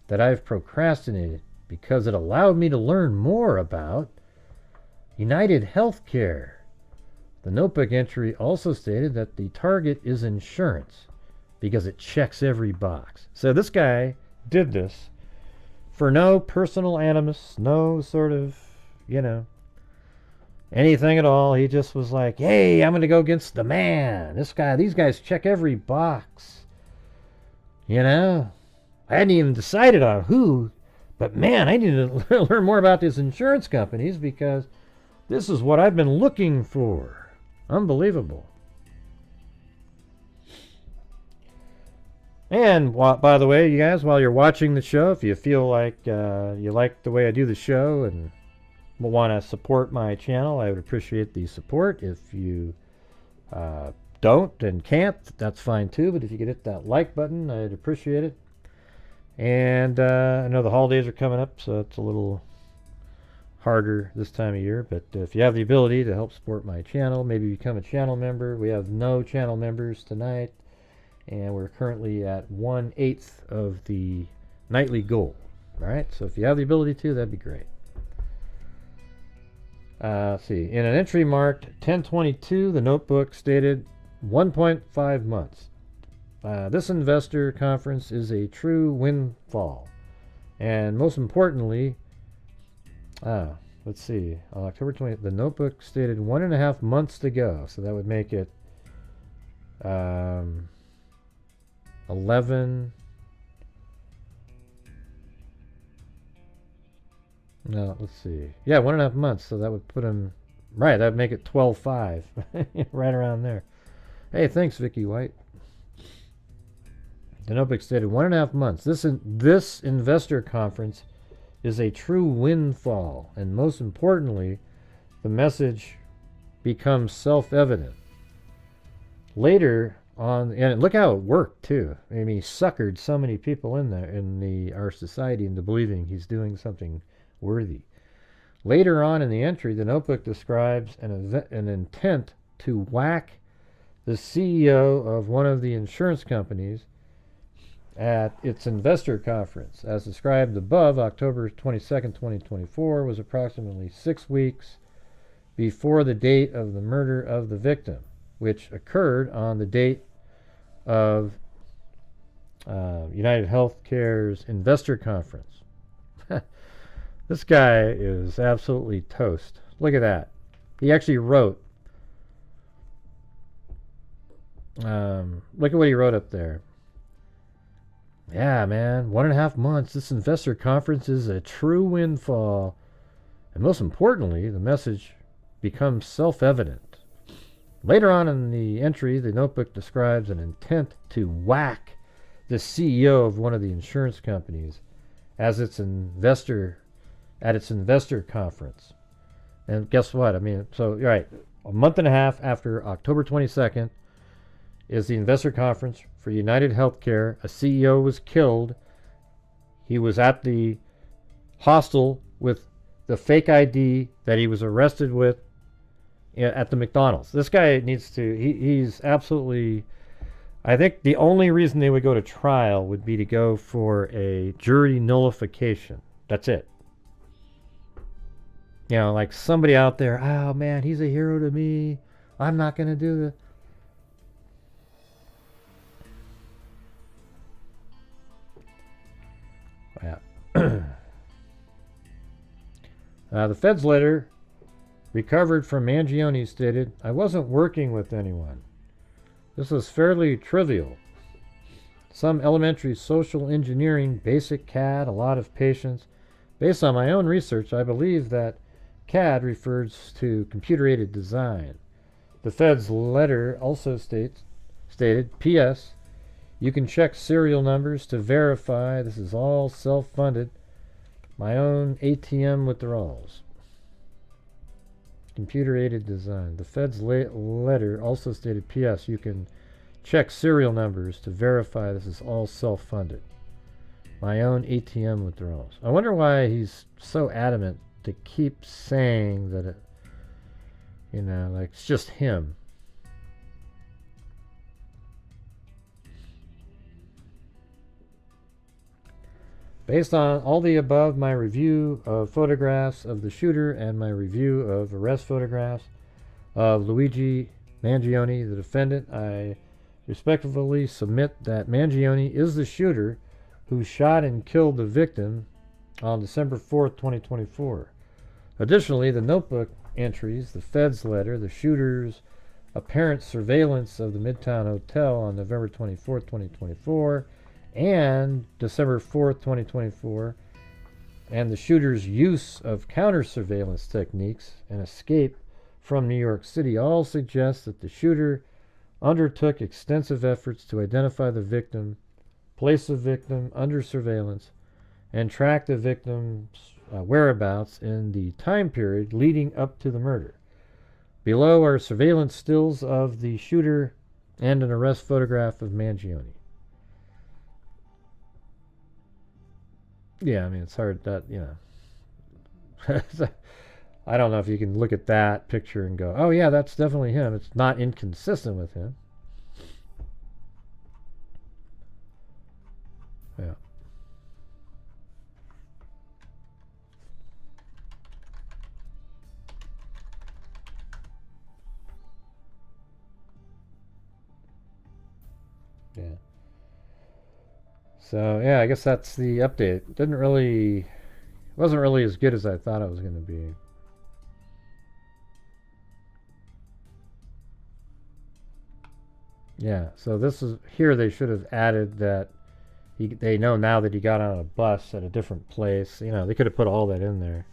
that I've procrastinated because it allowed me to learn more about United Healthcare. The notebook entry also stated that the target is insurance because it checks every box. So this guy did this for no personal animus, no sort of, anything at all. He just was like, hey, I'm going to go against the man. These guys check every box. I hadn't even decided on who, but man, I need to learn more about these insurance companies because this is what I've been looking for. Unbelievable. And by the way, you guys, while you're watching the show, if you feel like you like the way I do the show and want to support my channel, I would appreciate the support. If you don't and can't, that's fine too, but if you could hit that like button, I'd appreciate it. And I know the holidays are coming up, so it's a little harder this time of year, but if you have the ability to help support my channel, maybe become a channel member. We have no channel members tonight, and we're currently at 1/8 of the nightly goal. All right, so if you have the ability to, that'd be great. Let's see. In an entry marked 10/22, the notebook stated 1.5 months. This investor conference is a true windfall. And most importantly, let's see, on October 20th, the notebook stated 1.5 months to go. So that would make it 11. No, let's see. Yeah, 1.5 months. So that would put him, right, that would make it 12/5. Right around there. Hey, thanks, Vicky White. The notebook stated 1.5 months. This investor conference is a true windfall. And most importantly, the message becomes self-evident. Later on, and look how it worked too. I mean, he suckered so many people in there, our society, into believing he's doing something worthy. Later on in the entry, the notebook describes an intent to whack the CEO of one of the insurance companies at its investor conference. As described above, October 22nd, 2024 was approximately 6 weeks before the date of the murder of the victim, which occurred on the date of United Healthcare's investor conference. This guy is absolutely toast. Look at that. He actually wrote, look at what he wrote up there. Yeah, man, 1.5 months. This investor conference is a true windfall. And most importantly, the message becomes self-evident. Later on in the entry, the notebook describes an intent to whack the CEO of one of the insurance companies at its investor conference. And guess what? I mean, so, right, 1.5 months after October 22nd is the investor conference for United Healthcare. A CEO was killed. He was at the hostel with the fake ID that he was arrested with at the McDonald's. This guy needs to, he's absolutely, I think the only reason they would go to trial would be to go for a jury nullification. That's it. Like somebody out there, oh man, he's a hero to me. I'm not going to do the. Yeah. The Fed's letter recovered from Mangioni stated, "I wasn't working with anyone. This was fairly trivial. Some elementary social engineering, basic CAD, a lot of patience. Based on my own research, I believe that CAD refers to computer-aided design." The Fed's letter also stated, "P.S. You can check serial numbers to verify this is all self-funded. My own ATM withdrawals." Computer-aided design. The Fed's letter also stated, "P.S. You can check serial numbers to verify this is all self-funded. My own ATM withdrawals." I wonder why he's so adamant to keep saying that like it's just him. Based on all the above, my review of photographs of the shooter and my review of arrest photographs of Luigi Mangione, the defendant, I respectfully submit that Mangione is the shooter who shot and killed the victim on December 4th, 2024. Additionally, the notebook entries, the Fed's letter, the shooter's apparent surveillance of the Midtown Hotel on November 24th, 2024, and December 4th, 2024, and the shooter's use of counter-surveillance techniques and escape from New York City all suggest that the shooter undertook extensive efforts to identify the victim, place the victim under surveillance, and track the victim's whereabouts in the time period leading up to the murder. Below are surveillance stills of the shooter and an arrest photograph of Mangione. Yeah, I mean, it's hard that, I don't know if you can look at that picture and go, oh yeah, that's definitely him. It's not inconsistent with him. Yeah. Yeah. So yeah, I guess that's the update. Wasn't really as good as I thought it was going to be. Yeah, so this is here. They should have added that they know now that he got on a bus at a different place. They could have put all that in there.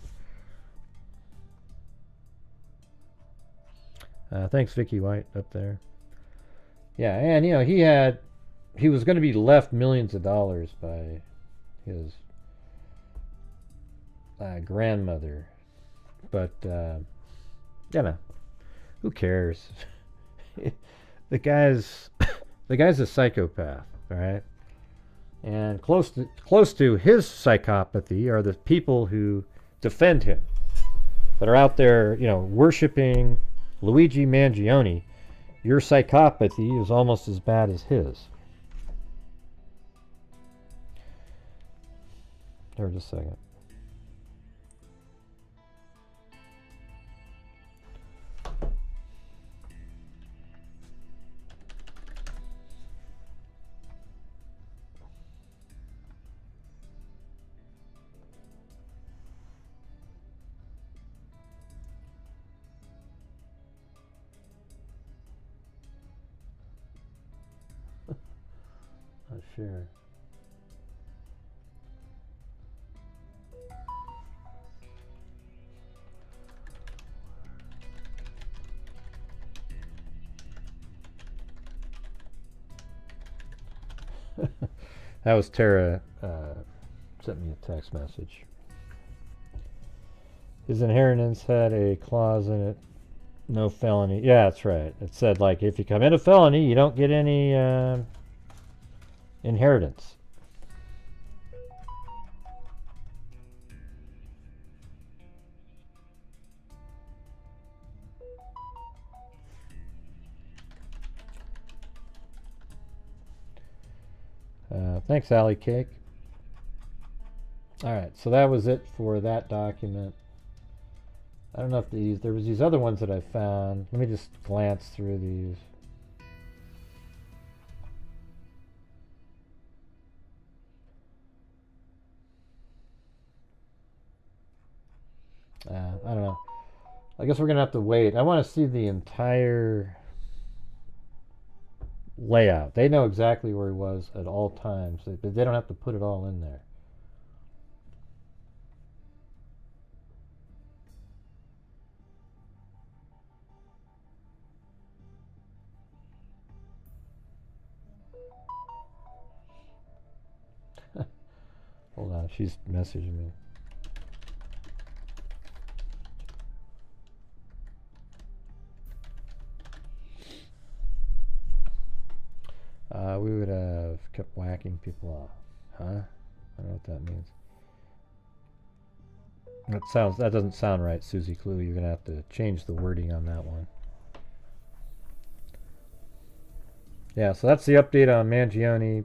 Thanks, Vicky White up there. Yeah, and he was going to be left millions of dollars by his grandmother, but who cares? the guy's a psychopath, all right? And close to his psychopathy are the people who defend him, that are out there, worshiping Luigi Mangione. Your psychopathy is almost as bad as his. There, just a second. Not sure. That was Tara sent me a text message. His inheritance had a clause in it, no felony. Yeah, that's right. It said, like, if you commit a felony, you don't get any inheritance. Thanks, Allie Cake. Alright, so that was it for that document. I don't know if there was these other ones that I found. Let me just glance through these. I don't know. I guess we're gonna have to wait. I want to see the entire layout. They know exactly where he was at all times, but they don't have to put it all in there. Hold on, she's messaging me. We would have kept whacking people off. Huh? I don't know what that means. That doesn't sound right, Susie Clue. You're gonna have to change the wording on that one. Yeah, so that's the update on Mangioni.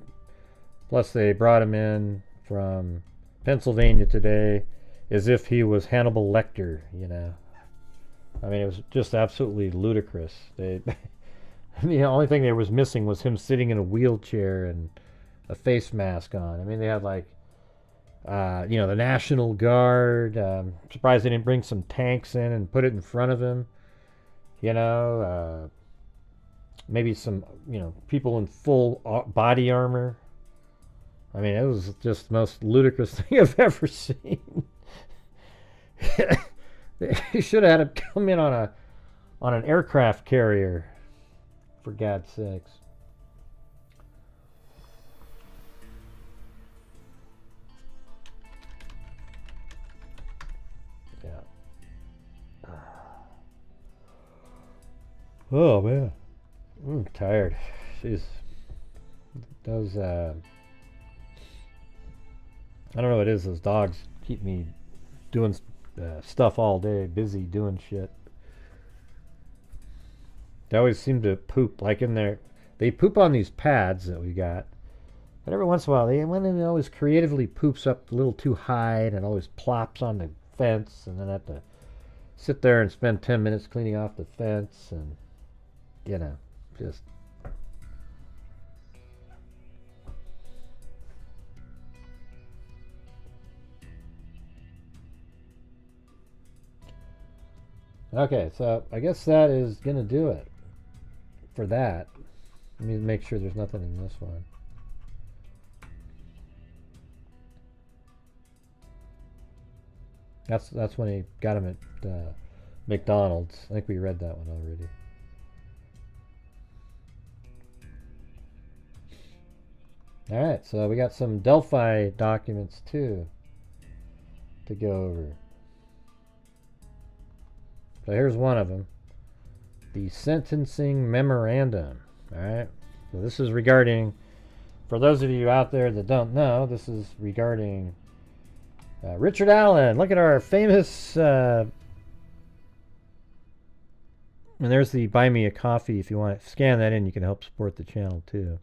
Plus they brought him in from Pennsylvania today as if he was Hannibal Lecter, you know. I mean, it was just absolutely ludicrous. The only thing they was missing was him sitting in a wheelchair and a face mask on. I mean, they had like, you know, the National Guard. Surprised they didn't bring some tanks in and put it in front of him. You know, maybe some, you know, people in full body armor. I mean, it was just the most ludicrous thing I've ever seen. They should have had him come in on an aircraft carrier, for God's sakes. Yeah. Oh man, I'm tired. Jeez, those I don't know what it is. Those dogs keep me doing stuff all day, busy doing shit. They always seem to poop, like in there. They poop on these pads that we got. But every once in a while, it always creatively poops up a little too high, and it always plops on the fence, and then I have to sit there and spend 10 minutes cleaning off the fence, and, you know, just... Okay, so I guess that is going to do it for that. Let me make sure there's nothing in this one. That's when he got him at McDonald's. I think we read that one already. All right, so we got some Delphi documents too to go over. So here's one of them. The sentencing memorandum. Alright. So this is regarding, for those of you out there that don't know, this is regarding Richard Allen. Look at our famous... and there's the Buy Me a Coffee. If you want to scan that in, you can help support the channel too.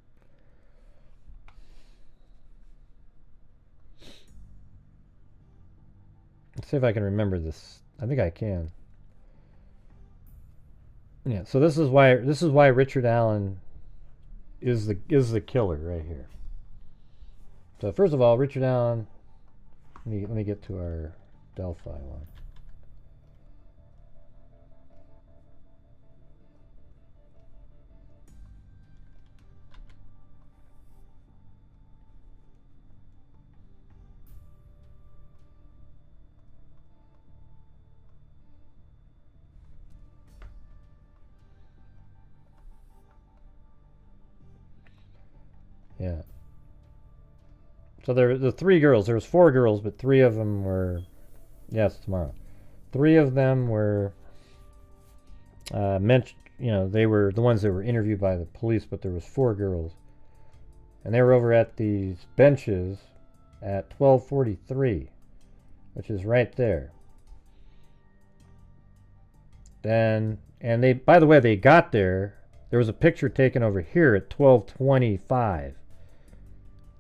Let's see if I can remember this. I think I can. Yeah, so this is why Richard Allen is the killer right here. So first of all, Richard Allen. Let me get to our Delphi one. Yeah. So the three girls. There was four girls, but three of them were. Yes, tomorrow. Three of them were. Mentioned. You know, they were the ones that were interviewed by the police, but there was four girls, and they were over at these benches at 12:43, which is right there. Then, and they. By the way, they got there. There was a picture taken over here at 12:25.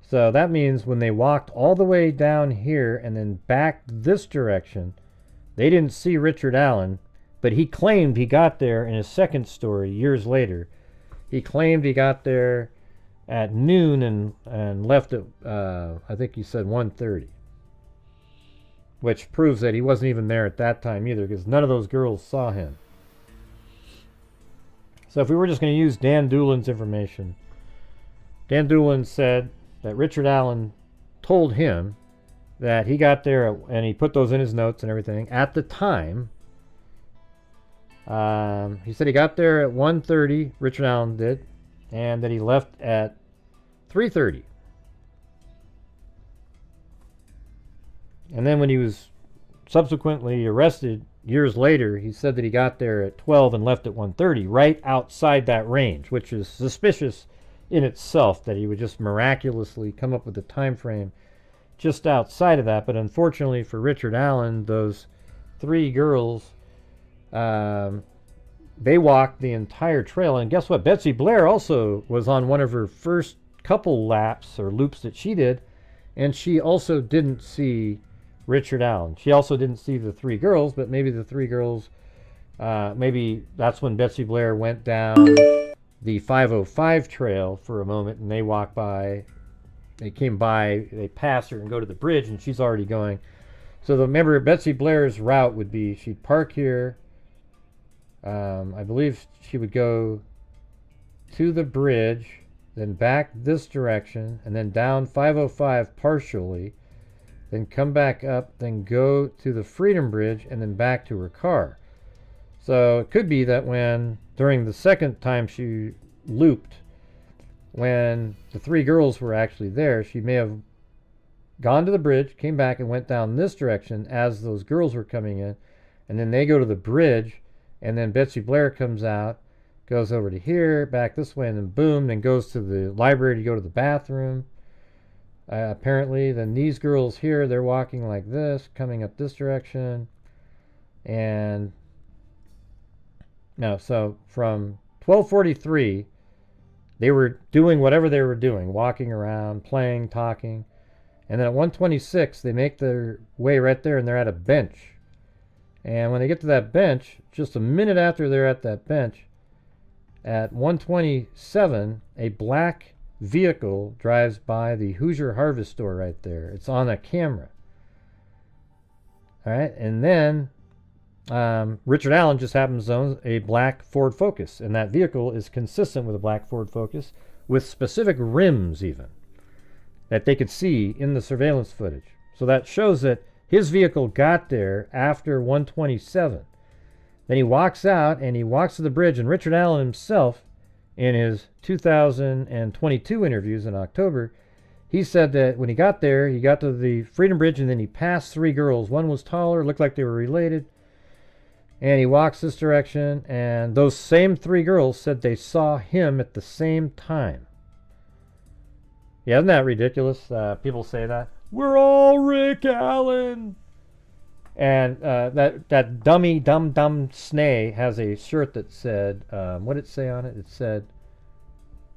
So that means when they walked all the way down here and then back this direction, they didn't see Richard Allen, but he claimed he got there in his second story years later. He claimed he got there at noon and left at, I think he said 1:30. which proves that he wasn't even there at that time either, because none of those girls saw him. So if we were just going to use Dan Doolin's information, Dan Doolin said that Richard Allen told him that he got there, and he put those in his notes and everything, at the time. He said he got there at 1:30, Richard Allen did, and that he left at 3:30. And then when he was subsequently arrested years later, he said that he got there at 12 and left at 1:30, right outside that range, which is suspicious in itself that he would just miraculously come up with a time frame just outside of that. But unfortunately for Richard Allen, those three girls, they walked the entire trail. And guess what? Betsy Blair also was on one of her first couple laps or loops that she did, and she also didn't see Richard Allen. She also didn't see the three girls, but maybe the three girls, maybe that's when Betsy Blair went down the 505 trail for a moment, and they walked by, they came by, they passed her and go to the bridge, and she's already going. So remember, Betsy Blair's route would be, she'd park here, I believe she would go to the bridge, then back this direction, and then down 505 partially, then come back up, then go to the Freedom Bridge, and then back to her car. So it could be that when, during the second time she looped, when the three girls were actually there, she may have gone to the bridge, came back, and went down this direction as those girls were coming in, and then they go to the bridge, and then Betsy Blair comes out, goes over to here, back this way, and then boom, then goes to the library to go to the bathroom. Apparently, then these girls here, they're walking like this, coming up this direction, and no, so from 12:43, they were doing whatever they were doing, walking around, playing, talking, and then at 1:26, they make their way right there, and they're at a bench. And when they get to that bench, just a minute after they're at that bench, at 1:27, a black vehicle drives by the Hoosier Harvest store right there. It's on a camera. All right, and then Richard Allen just happens to own a black Ford Focus, and that vehicle is consistent with a black Ford Focus with specific rims even that they could see in the surveillance footage. So that shows that his vehicle got there after 1:27. Then he walks out and he walks to the bridge, and Richard Allen himself, in his 2022 interviews in October, he said that when he got there, he got to the Freedom Bridge, and then he passed three girls. One was taller, looked like they were related, and he walks this direction, and those same three girls said they saw him at the same time. Yeah, isn't that ridiculous? People say that. We're all Rick Allen. And that dummy, dumb snay has a shirt that said, what did it say on it? It said,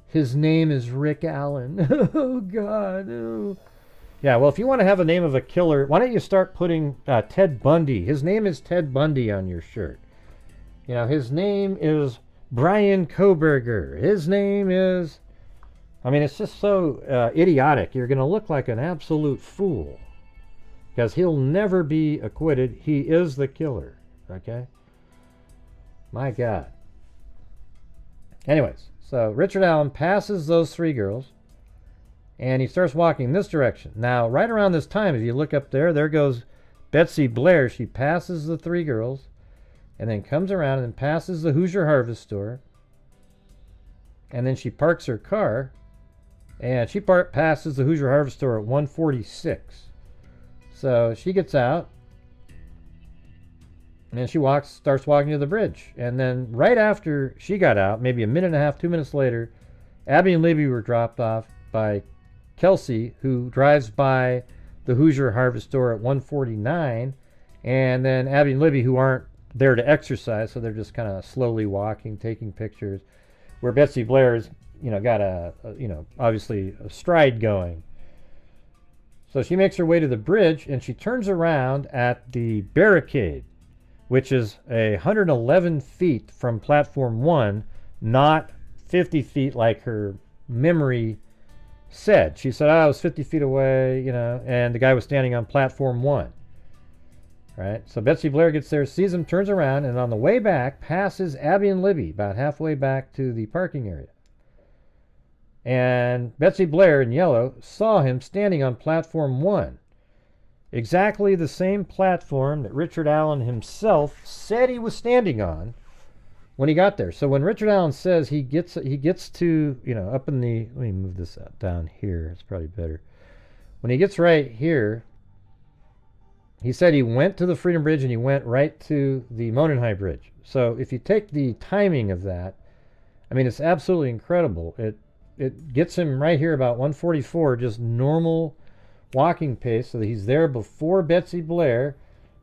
his name is Rick Allen. Oh, God. Oh. Yeah, well, if you want to have a name of a killer, why don't you start putting Ted Bundy? His name is Ted Bundy on your shirt. You know, his name is Brian Koberger. His name is... I mean, it's just so idiotic. You're going to look like an absolute fool. Because he'll never be acquitted. He is the killer. Okay? My God. Anyways, so Richard Allen passes those three girls, and he starts walking this direction. Now, right around this time, if you look up there, there goes Betsy Blair. She passes the three girls, and then comes around and passes the Hoosier Harvest store, and then she parks her car, and she passes the Hoosier Harvest store at 1:46. So she gets out, and she starts walking to the bridge. And then right after she got out, maybe a minute and a half, 2 minutes later, Abby and Libby were dropped off by Kelsey, who drives by the Hoosier Harvest store at 1:49. And then Abby and Libby, who aren't there to exercise, so they're just kind of slowly walking, taking pictures, where Betsy Blair's, got obviously a stride going. So she makes her way to the bridge, and she turns around at the barricade, which is 111 feet from platform 1, not 50 feet like her memory said. She said, I was 50 feet away, and the guy was standing on platform 1. Right? So Betsy Blair gets there, sees him, turns around, and on the way back, passes Abby and Libby about halfway back to the parking area. And Betsy Blair in yellow saw him standing on platform 1. Exactly the same platform that Richard Allen himself said he was standing on when he got there. So when Richard Allen says he gets to, you know, up in the, let me move this down here, it's probably better. When he gets right here, he said he went to the Freedom Bridge and he went right to the Monenhigh Bridge. So if you take the timing of that, I mean, it's absolutely incredible. It gets him right here about 144, just normal walking pace, so that he's there before Betsy Blair.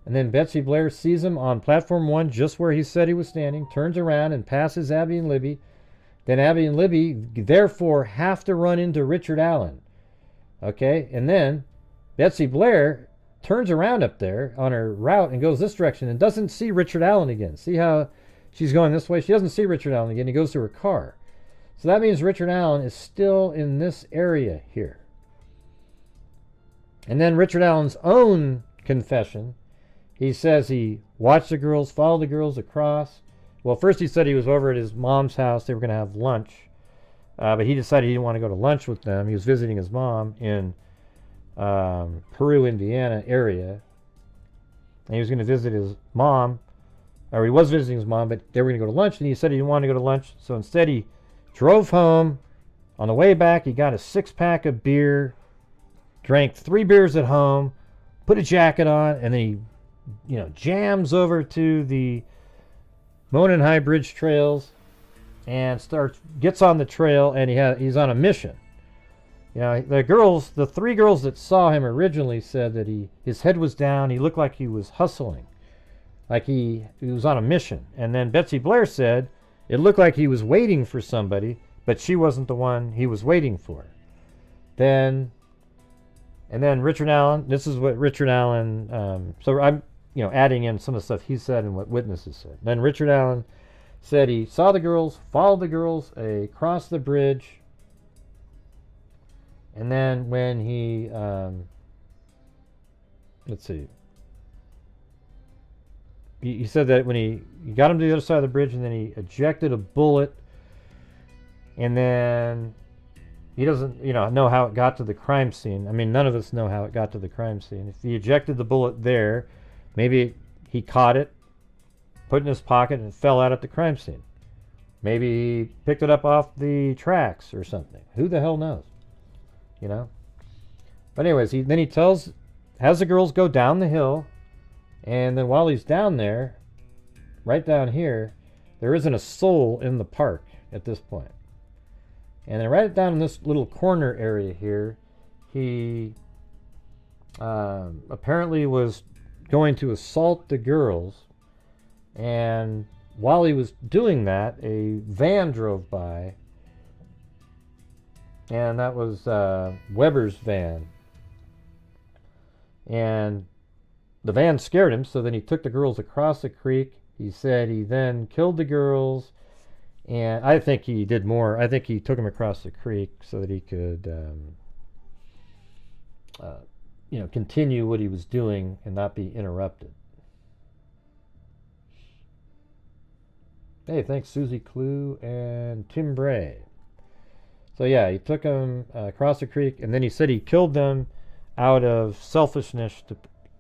And then Betsy Blair sees him on platform 1, just where he said he was standing, turns around and passes Abby and Libby. Then Abby and Libby, therefore, have to run into Richard Allen. Okay? And then Betsy Blair turns around up there on her route and goes this direction and doesn't see Richard Allen again. See how she's going this way? She doesn't see Richard Allen again. He goes to her car. So that means Richard Allen is still in this area here. And then Richard Allen's own confession, he says he watched the girls, followed the girls across. Well, first he said he was over at his mom's house. They were going to have lunch. But he decided he didn't want to go to lunch with them. He was visiting his mom in Peru, Indiana area. And he was going to visit his mom, or he was visiting his mom, but they were going to go to lunch, and he said he didn't want to go to lunch. So instead he drove home. On the way back, he got a 6-pack of beer, drank 3 beers at home, put a jacket on, and then he, you know, jams over to the Monenhigh Bridge trails and gets on the trail, and he's on a mission. You know, the 3 girls that saw him originally said that his head was down, he looked like he was hustling, like he was on a mission. And then Betsy Blair said it looked like he was waiting for somebody, but she wasn't the one he was waiting for. And then Richard Allen, this is what Richard Allen, so I'm, you know, adding in some of the stuff he said and what witnesses said. Then Richard Allen said he saw the girls, followed the girls across the bridge, and then when he, let's see, he said that when he got him to the other side of the bridge, and then he ejected a bullet, and then he doesn't, you know how it got to the crime scene. I mean, none of us know how it got to the crime scene. If he ejected the bullet there, maybe he caught it, put it in his pocket, and it fell out at the crime scene. Maybe he picked it up off the tracks or something. Who the hell knows? You know? But anyways, then he has the girls go down the hill, and then while he's down there, right down here, there isn't a soul in the park at this point. And then right down in this little corner area here, he apparently was going to assault the girls, and while he was doing that, a van drove by, and that was Weber's van. And the van scared him, so then he took the girls across the creek. He said he then killed the girls, and I think he did more. I think he took them across the creek so that he could continue what he was doing and not be interrupted. Hey, thanks Susie Clue and Tim Bray. So yeah, he took them across the creek, and then he said he killed them out of selfishness to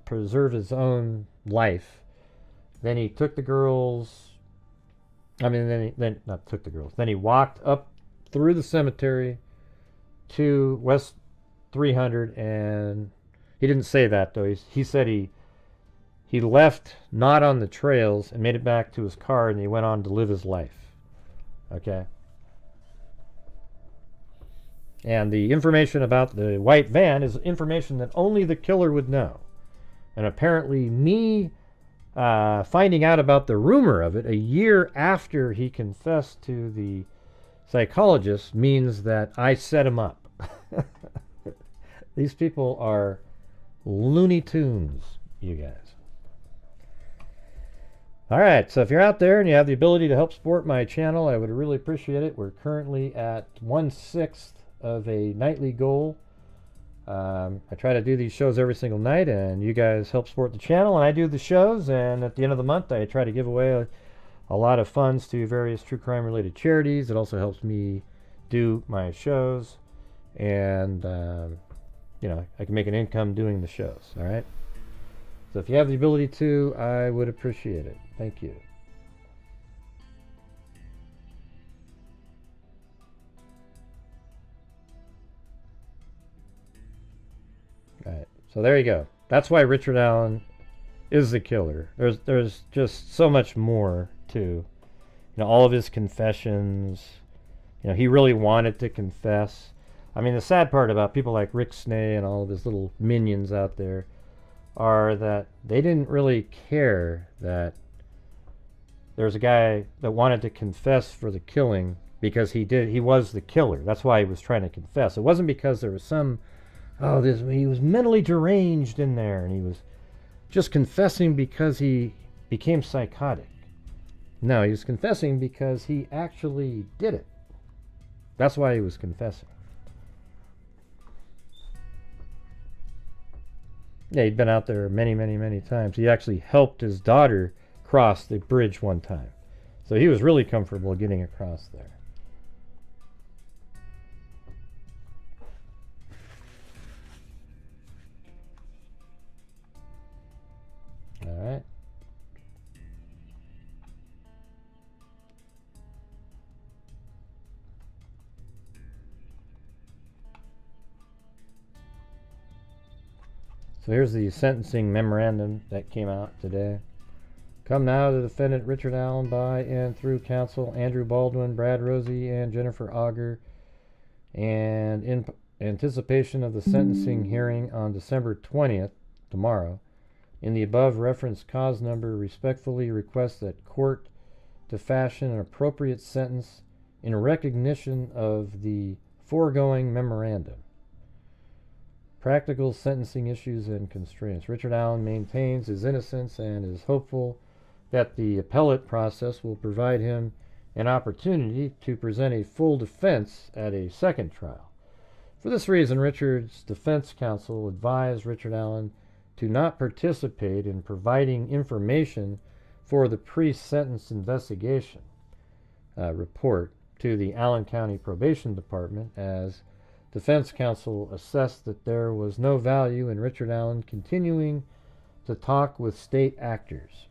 preserve his own life. Then he took the girls. Then he walked up through the cemetery to West 300, and he didn't say that though. He said he left not on the trails and made it back to his car, and he went on to live his life. Okay. And the information about the white van is information that only the killer would know. And apparently me finding out about the rumor of it a year after he confessed to the psychologist means that I set him up. These people are Looney Tunes, you guys. All right, so if you're out there and you have the ability to help support my channel, I would really appreciate it. We're currently at 1/6 of a nightly goal. I try to do these shows every single night, and you guys help support the channel, and I do the shows, and at the end of the month I try to give away a lot of funds to various true crime related charities. It also helps me do my shows, and you know, I can make an income doing the shows. All right, so if you have the ability to, I would appreciate it. Thank you. All right, so there you go. That's why Richard Allen is the killer. There's just so much more to, you know, all of his confessions. You know, he really wanted to confess. I mean, the sad part about people like Rick Snay and all of his little minions out there are that they didn't really care that there's a guy that wanted to confess for the killing, because he was the killer. That's why he was trying to confess. It wasn't because there was some, he was mentally deranged in there and he was just confessing because he became psychotic. No, he was confessing because he actually did it. That's why he was confessing. Yeah, he'd been out there many, many, many times. He actually helped his daughter cross the bridge one time. So he was really comfortable getting across there. All right. So here's the sentencing memorandum that came out today. Come now, the defendant Richard Allen by and through counsel Andrew Baldwin, Brad Rosie, and Jennifer Auger, and in anticipation of the sentencing hearing on December 20th, tomorrow, in the above referenced cause number, respectfully request that court to fashion an appropriate sentence in recognition of the foregoing memorandum. Practical sentencing issues and constraints. Richard Allen maintains his innocence and is hopeful that the appellate process will provide him an opportunity to present a full defense at a second trial. For this reason, Richard's defense counsel advised Richard Allen to not participate in providing information for the pre-sentence investigation report to the Allen County Probation Department, as defense counsel assessed that there was no value in Richard Allen continuing to talk with state actors.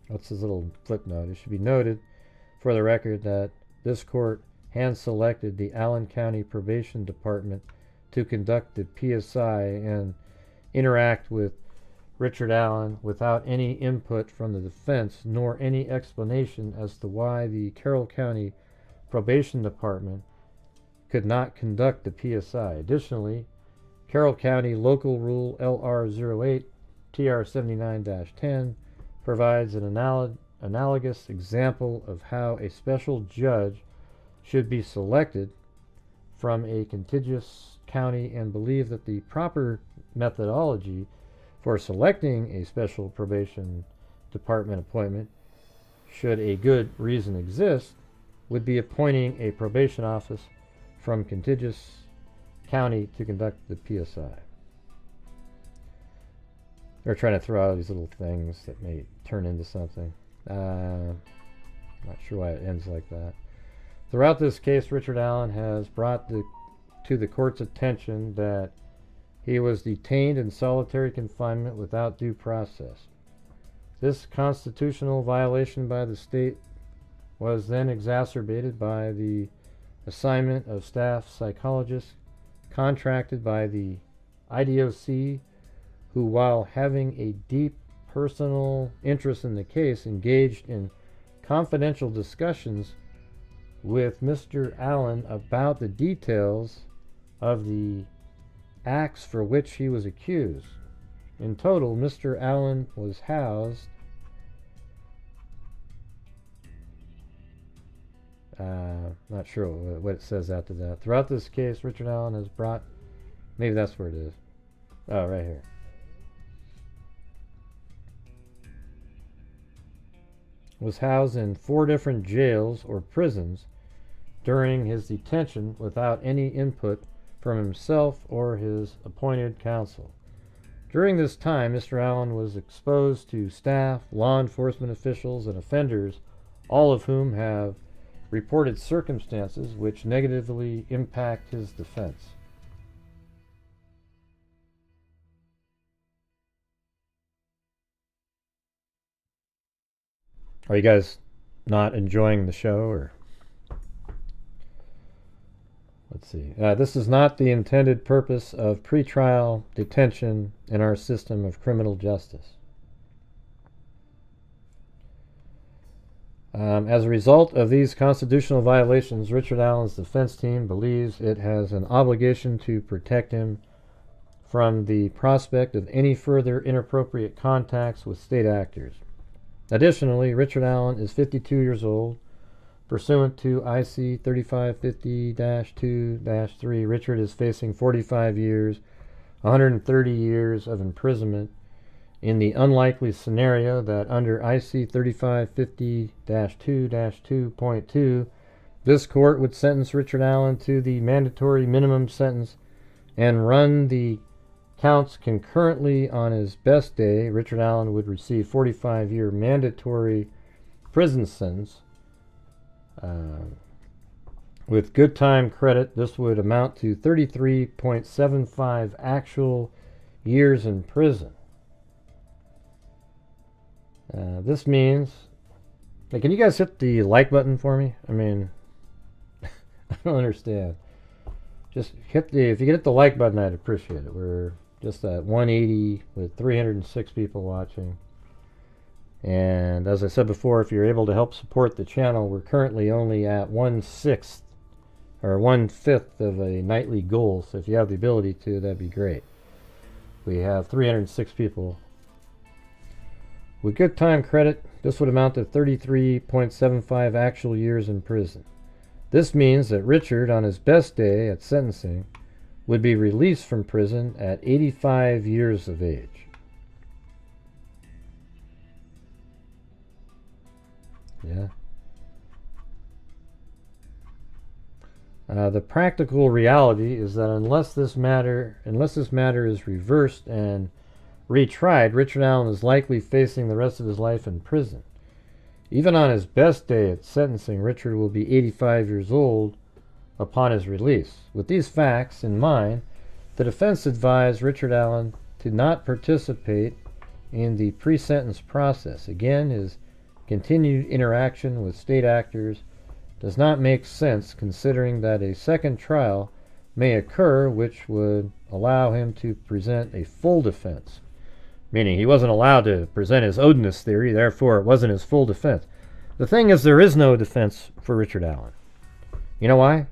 That's his little footnote. It should be noted for the record that this court hand-selected the Allen County Probation Department to conduct the PSI and interact with Richard Allen without any input from the defense, nor any explanation as to why the Carroll County Probation Department could not conduct the PSI. Additionally, Carroll County Local Rule LR08 TR 79-10 provides an analogous example of how a special judge should be selected from a contiguous county, and believe that the proper methodology for selecting a special probation department appointment, should a good reason exist, would be appointing a probation office from contiguous county to conduct the PSI. They're trying to throw out these little things that may turn into something. Not sure why it ends like that. Throughout this case, Richard Allen has brought to the court's attention that he was detained in solitary confinement without due process. This constitutional violation by the state was then exacerbated by the assignment of staff psychologists contracted by the IDOC, who, while having a deep personal interest in the case, engaged in confidential discussions with Mr. Allen about the details of the acts for which he was accused. In total, Mr. Allen was housed not sure what it says after that. Throughout this case, Richard Allen has brought, maybe that's where it is. Oh, right here. Was housed in 4 different jails or prisons during his detention without any input from himself or his appointed counsel. During this time, Mr. Allen was exposed to staff, law enforcement officials, and offenders, all of whom have reported circumstances which negatively impact his defense. Are you guys not enjoying the show, or? Let's see. This is not the intended purpose of pretrial detention in our system of criminal justice. As a result of these constitutional violations, Richard Allen's defense team believes it has an obligation to protect him from the prospect of any further inappropriate contacts with state actors. Additionally, Richard Allen is 52 years old. Pursuant to IC 3550-2-3, Richard is facing 45 years, 130 years of imprisonment in the unlikely scenario that under IC 3550-2-2.2, this court would sentence Richard Allen to the mandatory minimum sentence and run the counts concurrently. On his best day, Richard Allen would receive 45-year mandatory prison sentence. With good time credit, this would amount to 33.75 actual years in prison. This means... Hey, can you guys hit the like button for me? I mean, I don't understand. Just hit the... If you could hit the like button, I'd appreciate it. We're just at 180 with 306 people watching. And as I said before, if you're able to help support the channel, we're currently only at 1/6 or 1/5 of a nightly goal. So if you have the ability to, that'd be great. We have 306 people. With good time credit, this would amount to 33.75 actual years in prison. This means that Richard, on his best day at sentencing, would be released from prison at 85 years of age. Yeah. The practical reality is that unless this matter is reversed and retried, Richard Allen is likely facing the rest of his life in prison. Even on his best day at sentencing, Richard will be 85 years old upon his release. With these facts in mind, the defense advised Richard Allen to not participate in the pre-sentence process. Again, his continued interaction with state actors does not make sense, considering that a second trial may occur which would allow him to present a full defense. Meaning he wasn't allowed to present his Odinist theory, therefore it wasn't his full defense. The thing is, there is no defense for Richard Allen. You know why?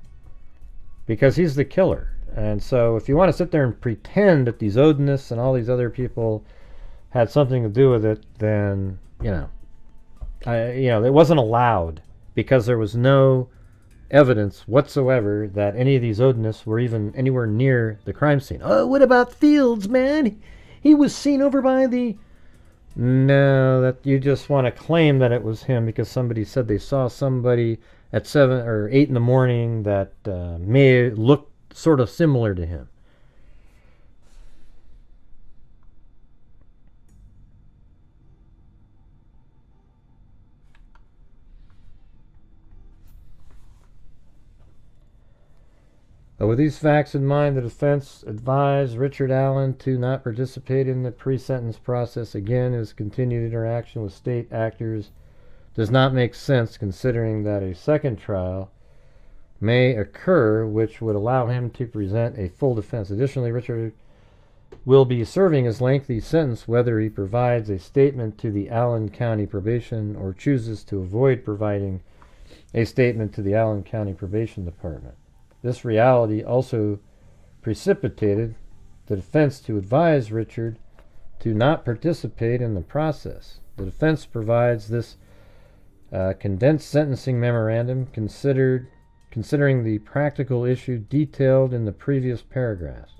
Because he's the killer. And so if you want to sit there and pretend that these Odinists and all these other people had something to do with it, then, it wasn't allowed, because there was no evidence whatsoever that any of these Odinists were even anywhere near the crime scene. Oh, what about Fields, man? He was seen over by the... No, that you just want to claim that it was him because somebody said they saw somebody at 7 or 8 in the morning that may look sort of similar to him. With these facts in mind, the defense advised Richard Allen to not participate in the pre-sentence process. Again, his continued interaction with state actors does not make sense, considering that a second trial may occur which would allow him to present a full defense. Additionally, Richard will be serving his lengthy sentence whether he provides a statement to the Allen County Probation or chooses to avoid providing a statement to the Allen County Probation Department. This reality also precipitated the defense to advise Richard to not participate in the process. The defense provides this condensed sentencing memorandum considering the practical issue detailed in the previous paragraphs.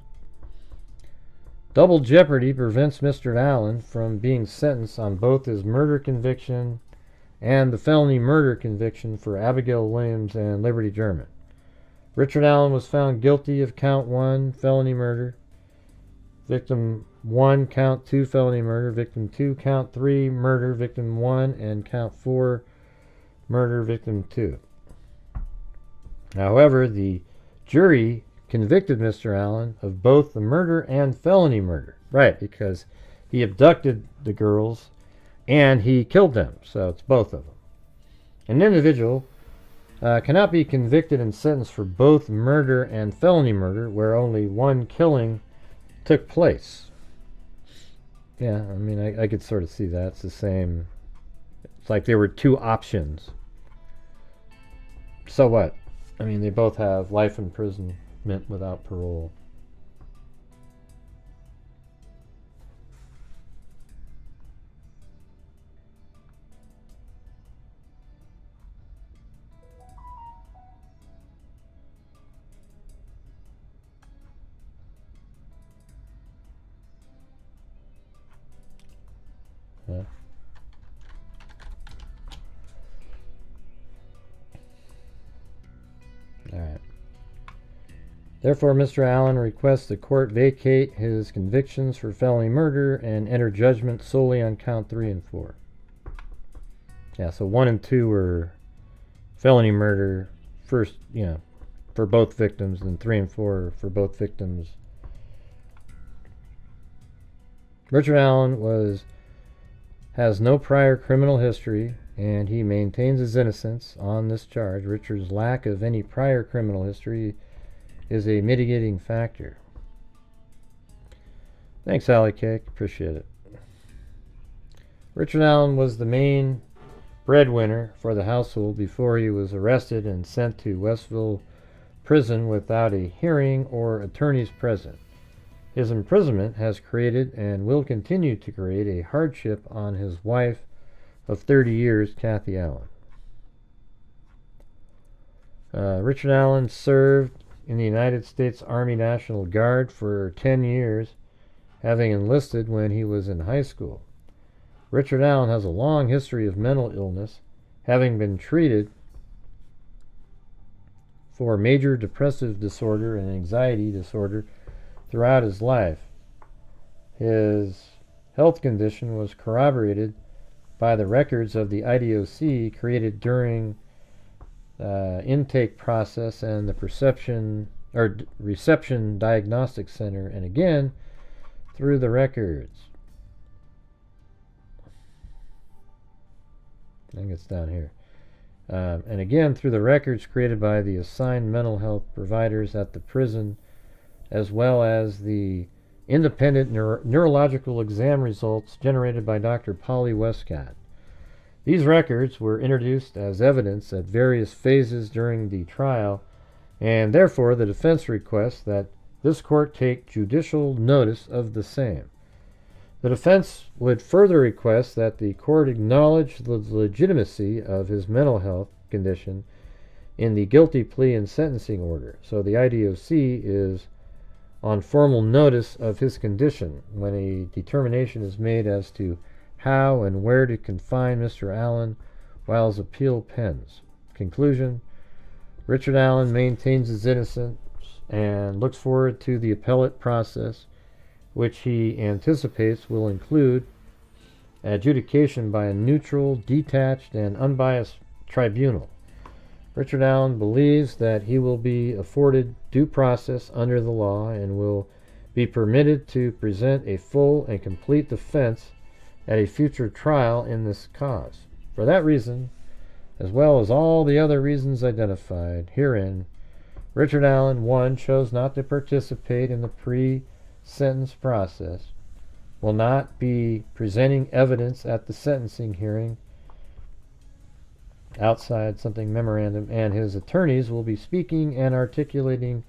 Double jeopardy prevents Mr. Allen from being sentenced on both his murder conviction and the felony murder conviction for Abigail Williams and Liberty German. Richard Allen was found guilty of count 1, felony murder, victim 1, count 2, felony murder, victim 2, count 3, murder, victim 1, and count 4, murder, victim 2. However, the jury convicted Mr. Allen of both the murder and felony murder. Right, because he abducted the girls and he killed them, so it's both of them. An individual cannot be convicted and sentenced for both murder and felony murder where only one killing took place. Yeah, I mean, I could sort of see that. It's the same. It's like there were two options. So what? I mean, they both have life imprisonment without parole. Yeah. All right. Therefore, Mr. Allen requests the court vacate his convictions for felony murder and enter judgment solely on count 3 and 4. Yeah, so 1 and 2 were felony murder first, for both victims, and 3 and 4 for both victims. Richard Allen has no prior criminal history, and he maintains his innocence on this charge. Richard's lack of any prior criminal history is a mitigating factor. Thanks, Allie Cake. Appreciate it. Richard Allen was the main breadwinner for the household before he was arrested and sent to Westville Prison without a hearing or attorneys present. His imprisonment has created and will continue to create a hardship on his wife of 30 years, Kathy Allen. Richard Allen served in the United States Army National Guard for 10 years, having enlisted when he was in high school. Richard Allen has a long history of mental illness, having been treated for major depressive disorder and anxiety disorder throughout his life. His health condition was corroborated by the records of the IDOC created during intake process and the Reception Diagnostic Center, and again through the records. I think it's down here. And again through the records created by the assigned mental health providers at the prison, as well as the independent neurological exam results generated by Dr. Polly Westcott. These records were introduced as evidence at various phases during the trial, and therefore the defense requests that this court take judicial notice of the same. The defense would further request that the court acknowledge the legitimacy of his mental health condition in the guilty plea and sentencing order. So the IDOC is on formal notice of his condition when a determination is made as to how and where to confine Mr. Allen while his appeal pens. Conclusion: Richard Allen maintains his innocence and looks forward to the appellate process, which he anticipates will include adjudication by a neutral, detached, and unbiased tribunal. Richard Allen believes that he will be afforded due process under the law and will be permitted to present a full and complete defense at a future trial in this cause. For that reason, as well as all the other reasons identified herein, Richard Allen, 1, chose not to participate in the pre-sentence process, will not be presenting evidence at the sentencing hearing outside something memorandum, and his attorneys will be speaking and arguing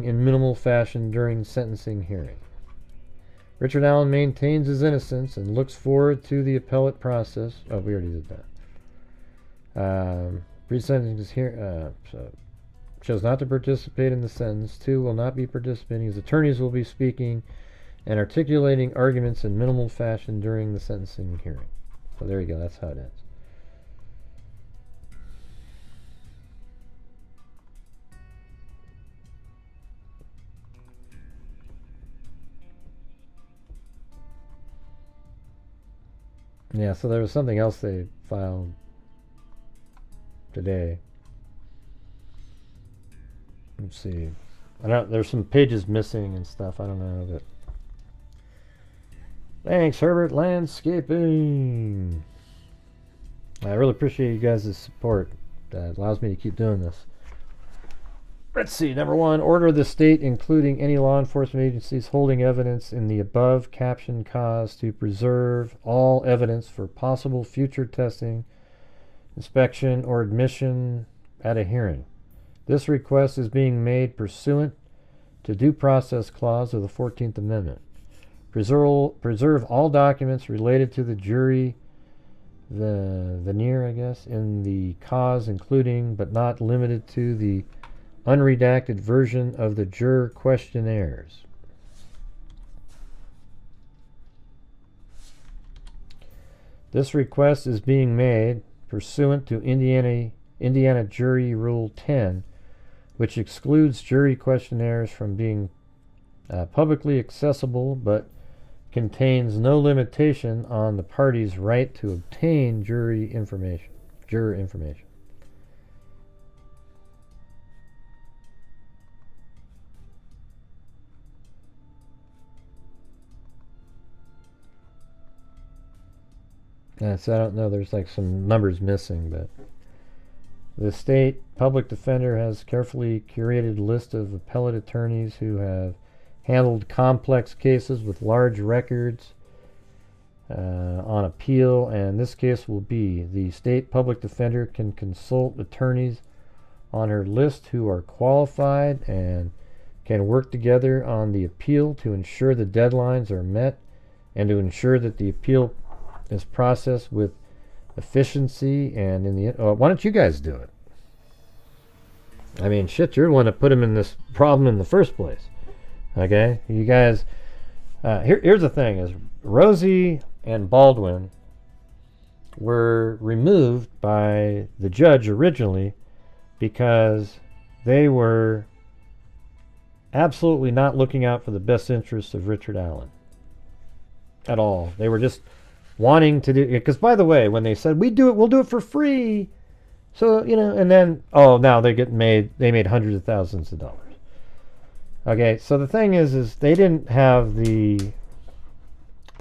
in minimal fashion during sentencing hearing. Richard Allen maintains his innocence and looks forward to the appellate process. Oh, we already did that. Pre-sentencing is here. So chose not to participate in the sentence. 2, will not be participating. His attorneys will be speaking and articulating arguments in minimal fashion during the sentencing hearing. So there you go. That's how it ends. Yeah, so there was something else they filed today. Let's see. There's some pages missing and stuff. I don't know. But thanks, Herbert Landscaping. I really appreciate you guys' support. That allows me to keep doing this. Let's see. Number 1, order of the state, including any law enforcement agencies holding evidence in the above captioned cause, to preserve all evidence for possible future testing, inspection, or admission at a hearing. This request is being made pursuant to Due Process Clause of the 14th Amendment. Preserve all documents related to the jury veneer, I guess, in the cause, including but not limited to the unredacted version of the juror questionnaires. This request is being made pursuant to Indiana Jury Rule 10, which excludes jury questionnaires from being publicly accessible, but contains no limitation on the party's right to obtain juror information. So I don't know, there's like some numbers missing, but the state public defender has carefully curated a list of appellate attorneys who have handled complex cases with large records on appeal, and this case will be: the state public defender can consult attorneys on her list who are qualified and can work together on the appeal to ensure the deadlines are met and to ensure that the appeal is processed with efficiency. And in the why don't you guys do it? I mean, shit, you're the one that put him in this problem in the first place. Okay, you guys. Here's the thing: is Rosie and Baldwin were removed by the judge originally because they were absolutely not looking out for the best interests of Richard Allen at all. They were just wanting to do, because by the way, when they said we'll do it for free, so and then now they made hundreds of thousands of dollars. Okay, so the thing is they didn't have they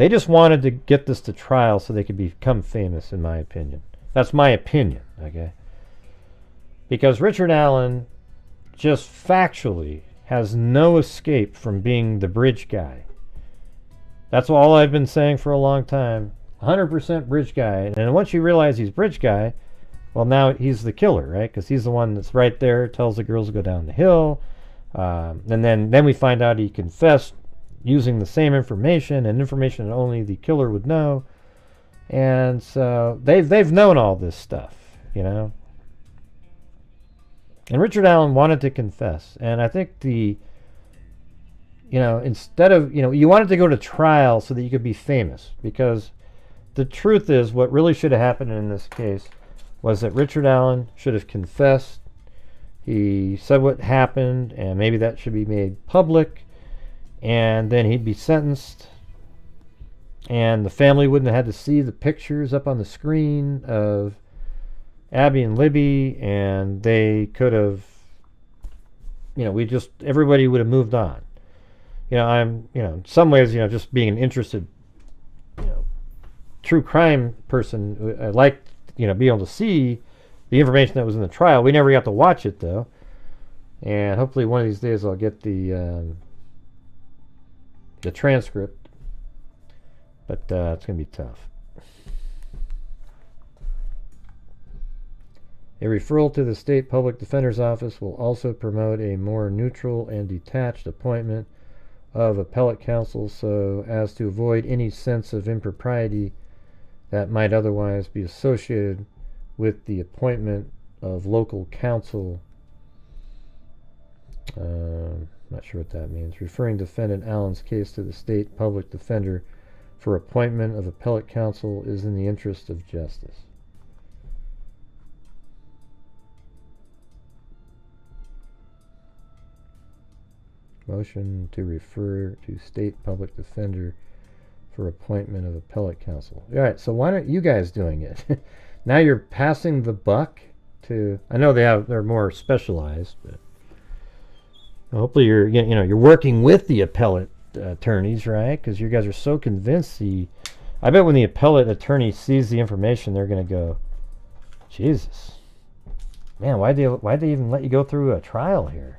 just wanted to get this to trial so they could become famous, in my opinion. That's my opinion, okay? Because Richard Allen just factually has no escape from being the bridge guy. That's all I've been saying for a long time. 100% bridge guy. And once you realize he's bridge guy, well, now he's the killer, right? Because he's the one that's right there, tells the girls to go down the hill. And then we find out he confessed using the same information, and information that only the killer would know. And so they've known all this stuff, And Richard Allen wanted to confess. And I think instead of, you wanted to go to trial so that you could be famous, because the truth is, what really should have happened in this case was that Richard Allen should have confessed. He said what happened, and maybe that should be made public, and then he'd be sentenced, and the family wouldn't have had to see the pictures up on the screen of Abby and Libby, and they could have, everybody would have moved on. I'm, in some ways, just being an interested, true crime person, I like, being able to see the information that was in the trial. We never got to watch it, though. And hopefully one of these days I'll get the transcript. But it's going to be tough. A referral to the State Public Defender's Office will also promote a more neutral and detached appointment of appellate counsel, so as to avoid any sense of impropriety that might otherwise be associated with the appointment of local counsel. Not sure what that means. Referring defendant Allen's case to the State Public Defender for appointment of appellate counsel is in the interest of justice. Motion to refer to State Public Defender for appointment of appellate counsel. All right, so why aren't you guys doing it? Now you're passing the buck to. I know they're more specialized, but hopefully you're working with the appellate attorneys, right? Because you guys are so convinced. I bet when the appellate attorney sees the information, they're going to go, Jesus, man, why'd they even let you go through a trial here?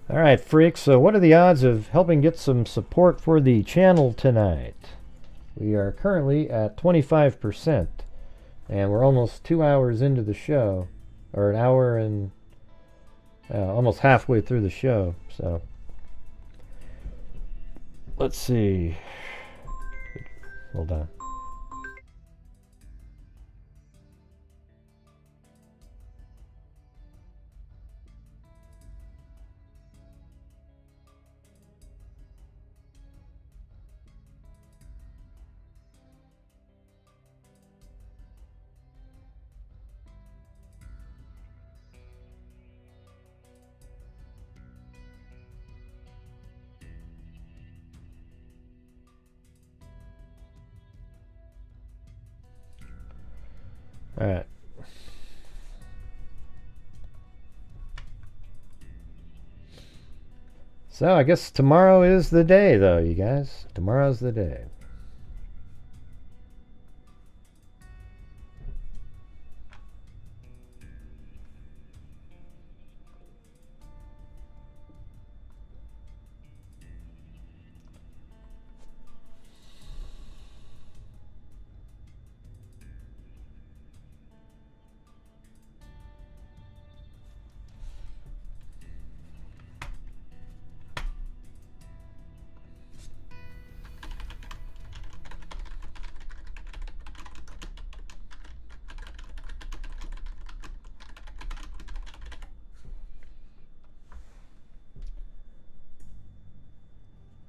All right, freaks, so what are the odds of helping get some support for the channel tonight? We are currently at 25%, and we're almost 2 hours into the show, or an hour and almost halfway through the show, so let's see. Hold on. All right. So I guess tomorrow is the day, though, you guys. Tomorrow's the day.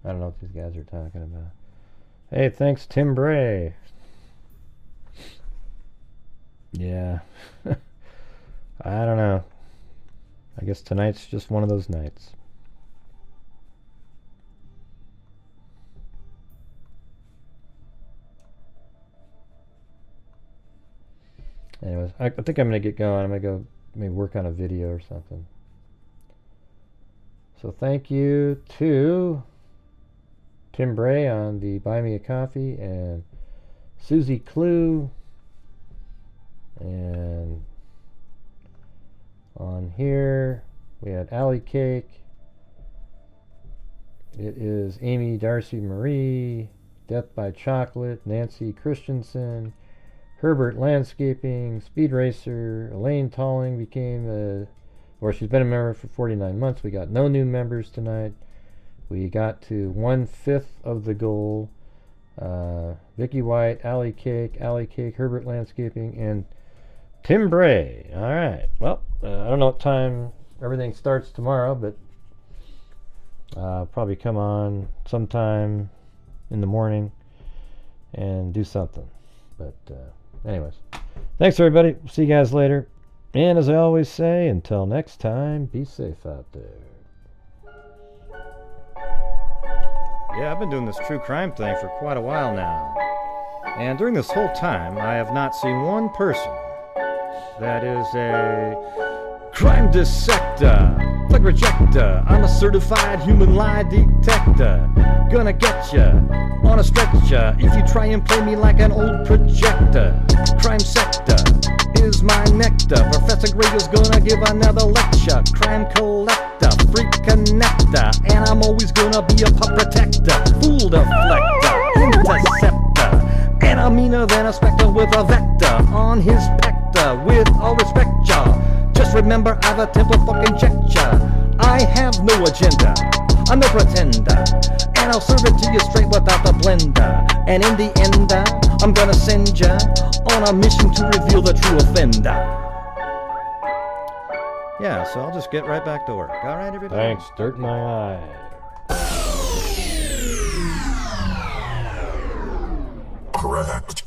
I don't know what these guys are talking about. Hey, thanks, Tim Bray. Yeah. I don't know. I guess tonight's just one of those nights. Anyways, I think I'm going to get going. I'm going to go maybe work on a video or something. So thank you to Tim Bray on the Buy Me a Coffee, and Susie Clue, and on here we had Allie Cake. It is Amy Darcy Marie, Death by Chocolate, Nancy Christensen, Herbert Landscaping, Speed Racer, Elaine Talling became she's been a member for 49 months. We got no new members tonight. We got to 1/5 of the goal. Vicky White, Allie Cake, Herbert Landscaping, and Tim Bray. All right. Well, I don't know what time everything starts tomorrow, but I'll probably come on sometime in the morning and do something. But anyways, thanks everybody. See you guys later. And as I always say, until next time, be safe out there. Yeah, I've been doing this true crime thing for quite a while now. And during this whole time, I have not seen one person that is a crime dissector, flag rejector. I'm a certified human lie detector. Gonna get ya on a stretcher if you try and play me like an old projector. Crime sector is my nectar. Professor Gragel's gonna give another lecture. Crime collector, freak connector, and I'm always gonna be a pup protector. Fool deflector, interceptor, and I'm meaner than a spectre with a vector on his pector. With all respect, y'all, just remember I've a temple fucking check ya. I have no agenda, I'm no pretender, and I'll serve it to you straight without the blender. And in the end, I'm gonna send ya on a mission to reveal the true offender. Yeah, so I'll just get right back to work. All right, everybody? Thanks, dirt in my eye. Correct.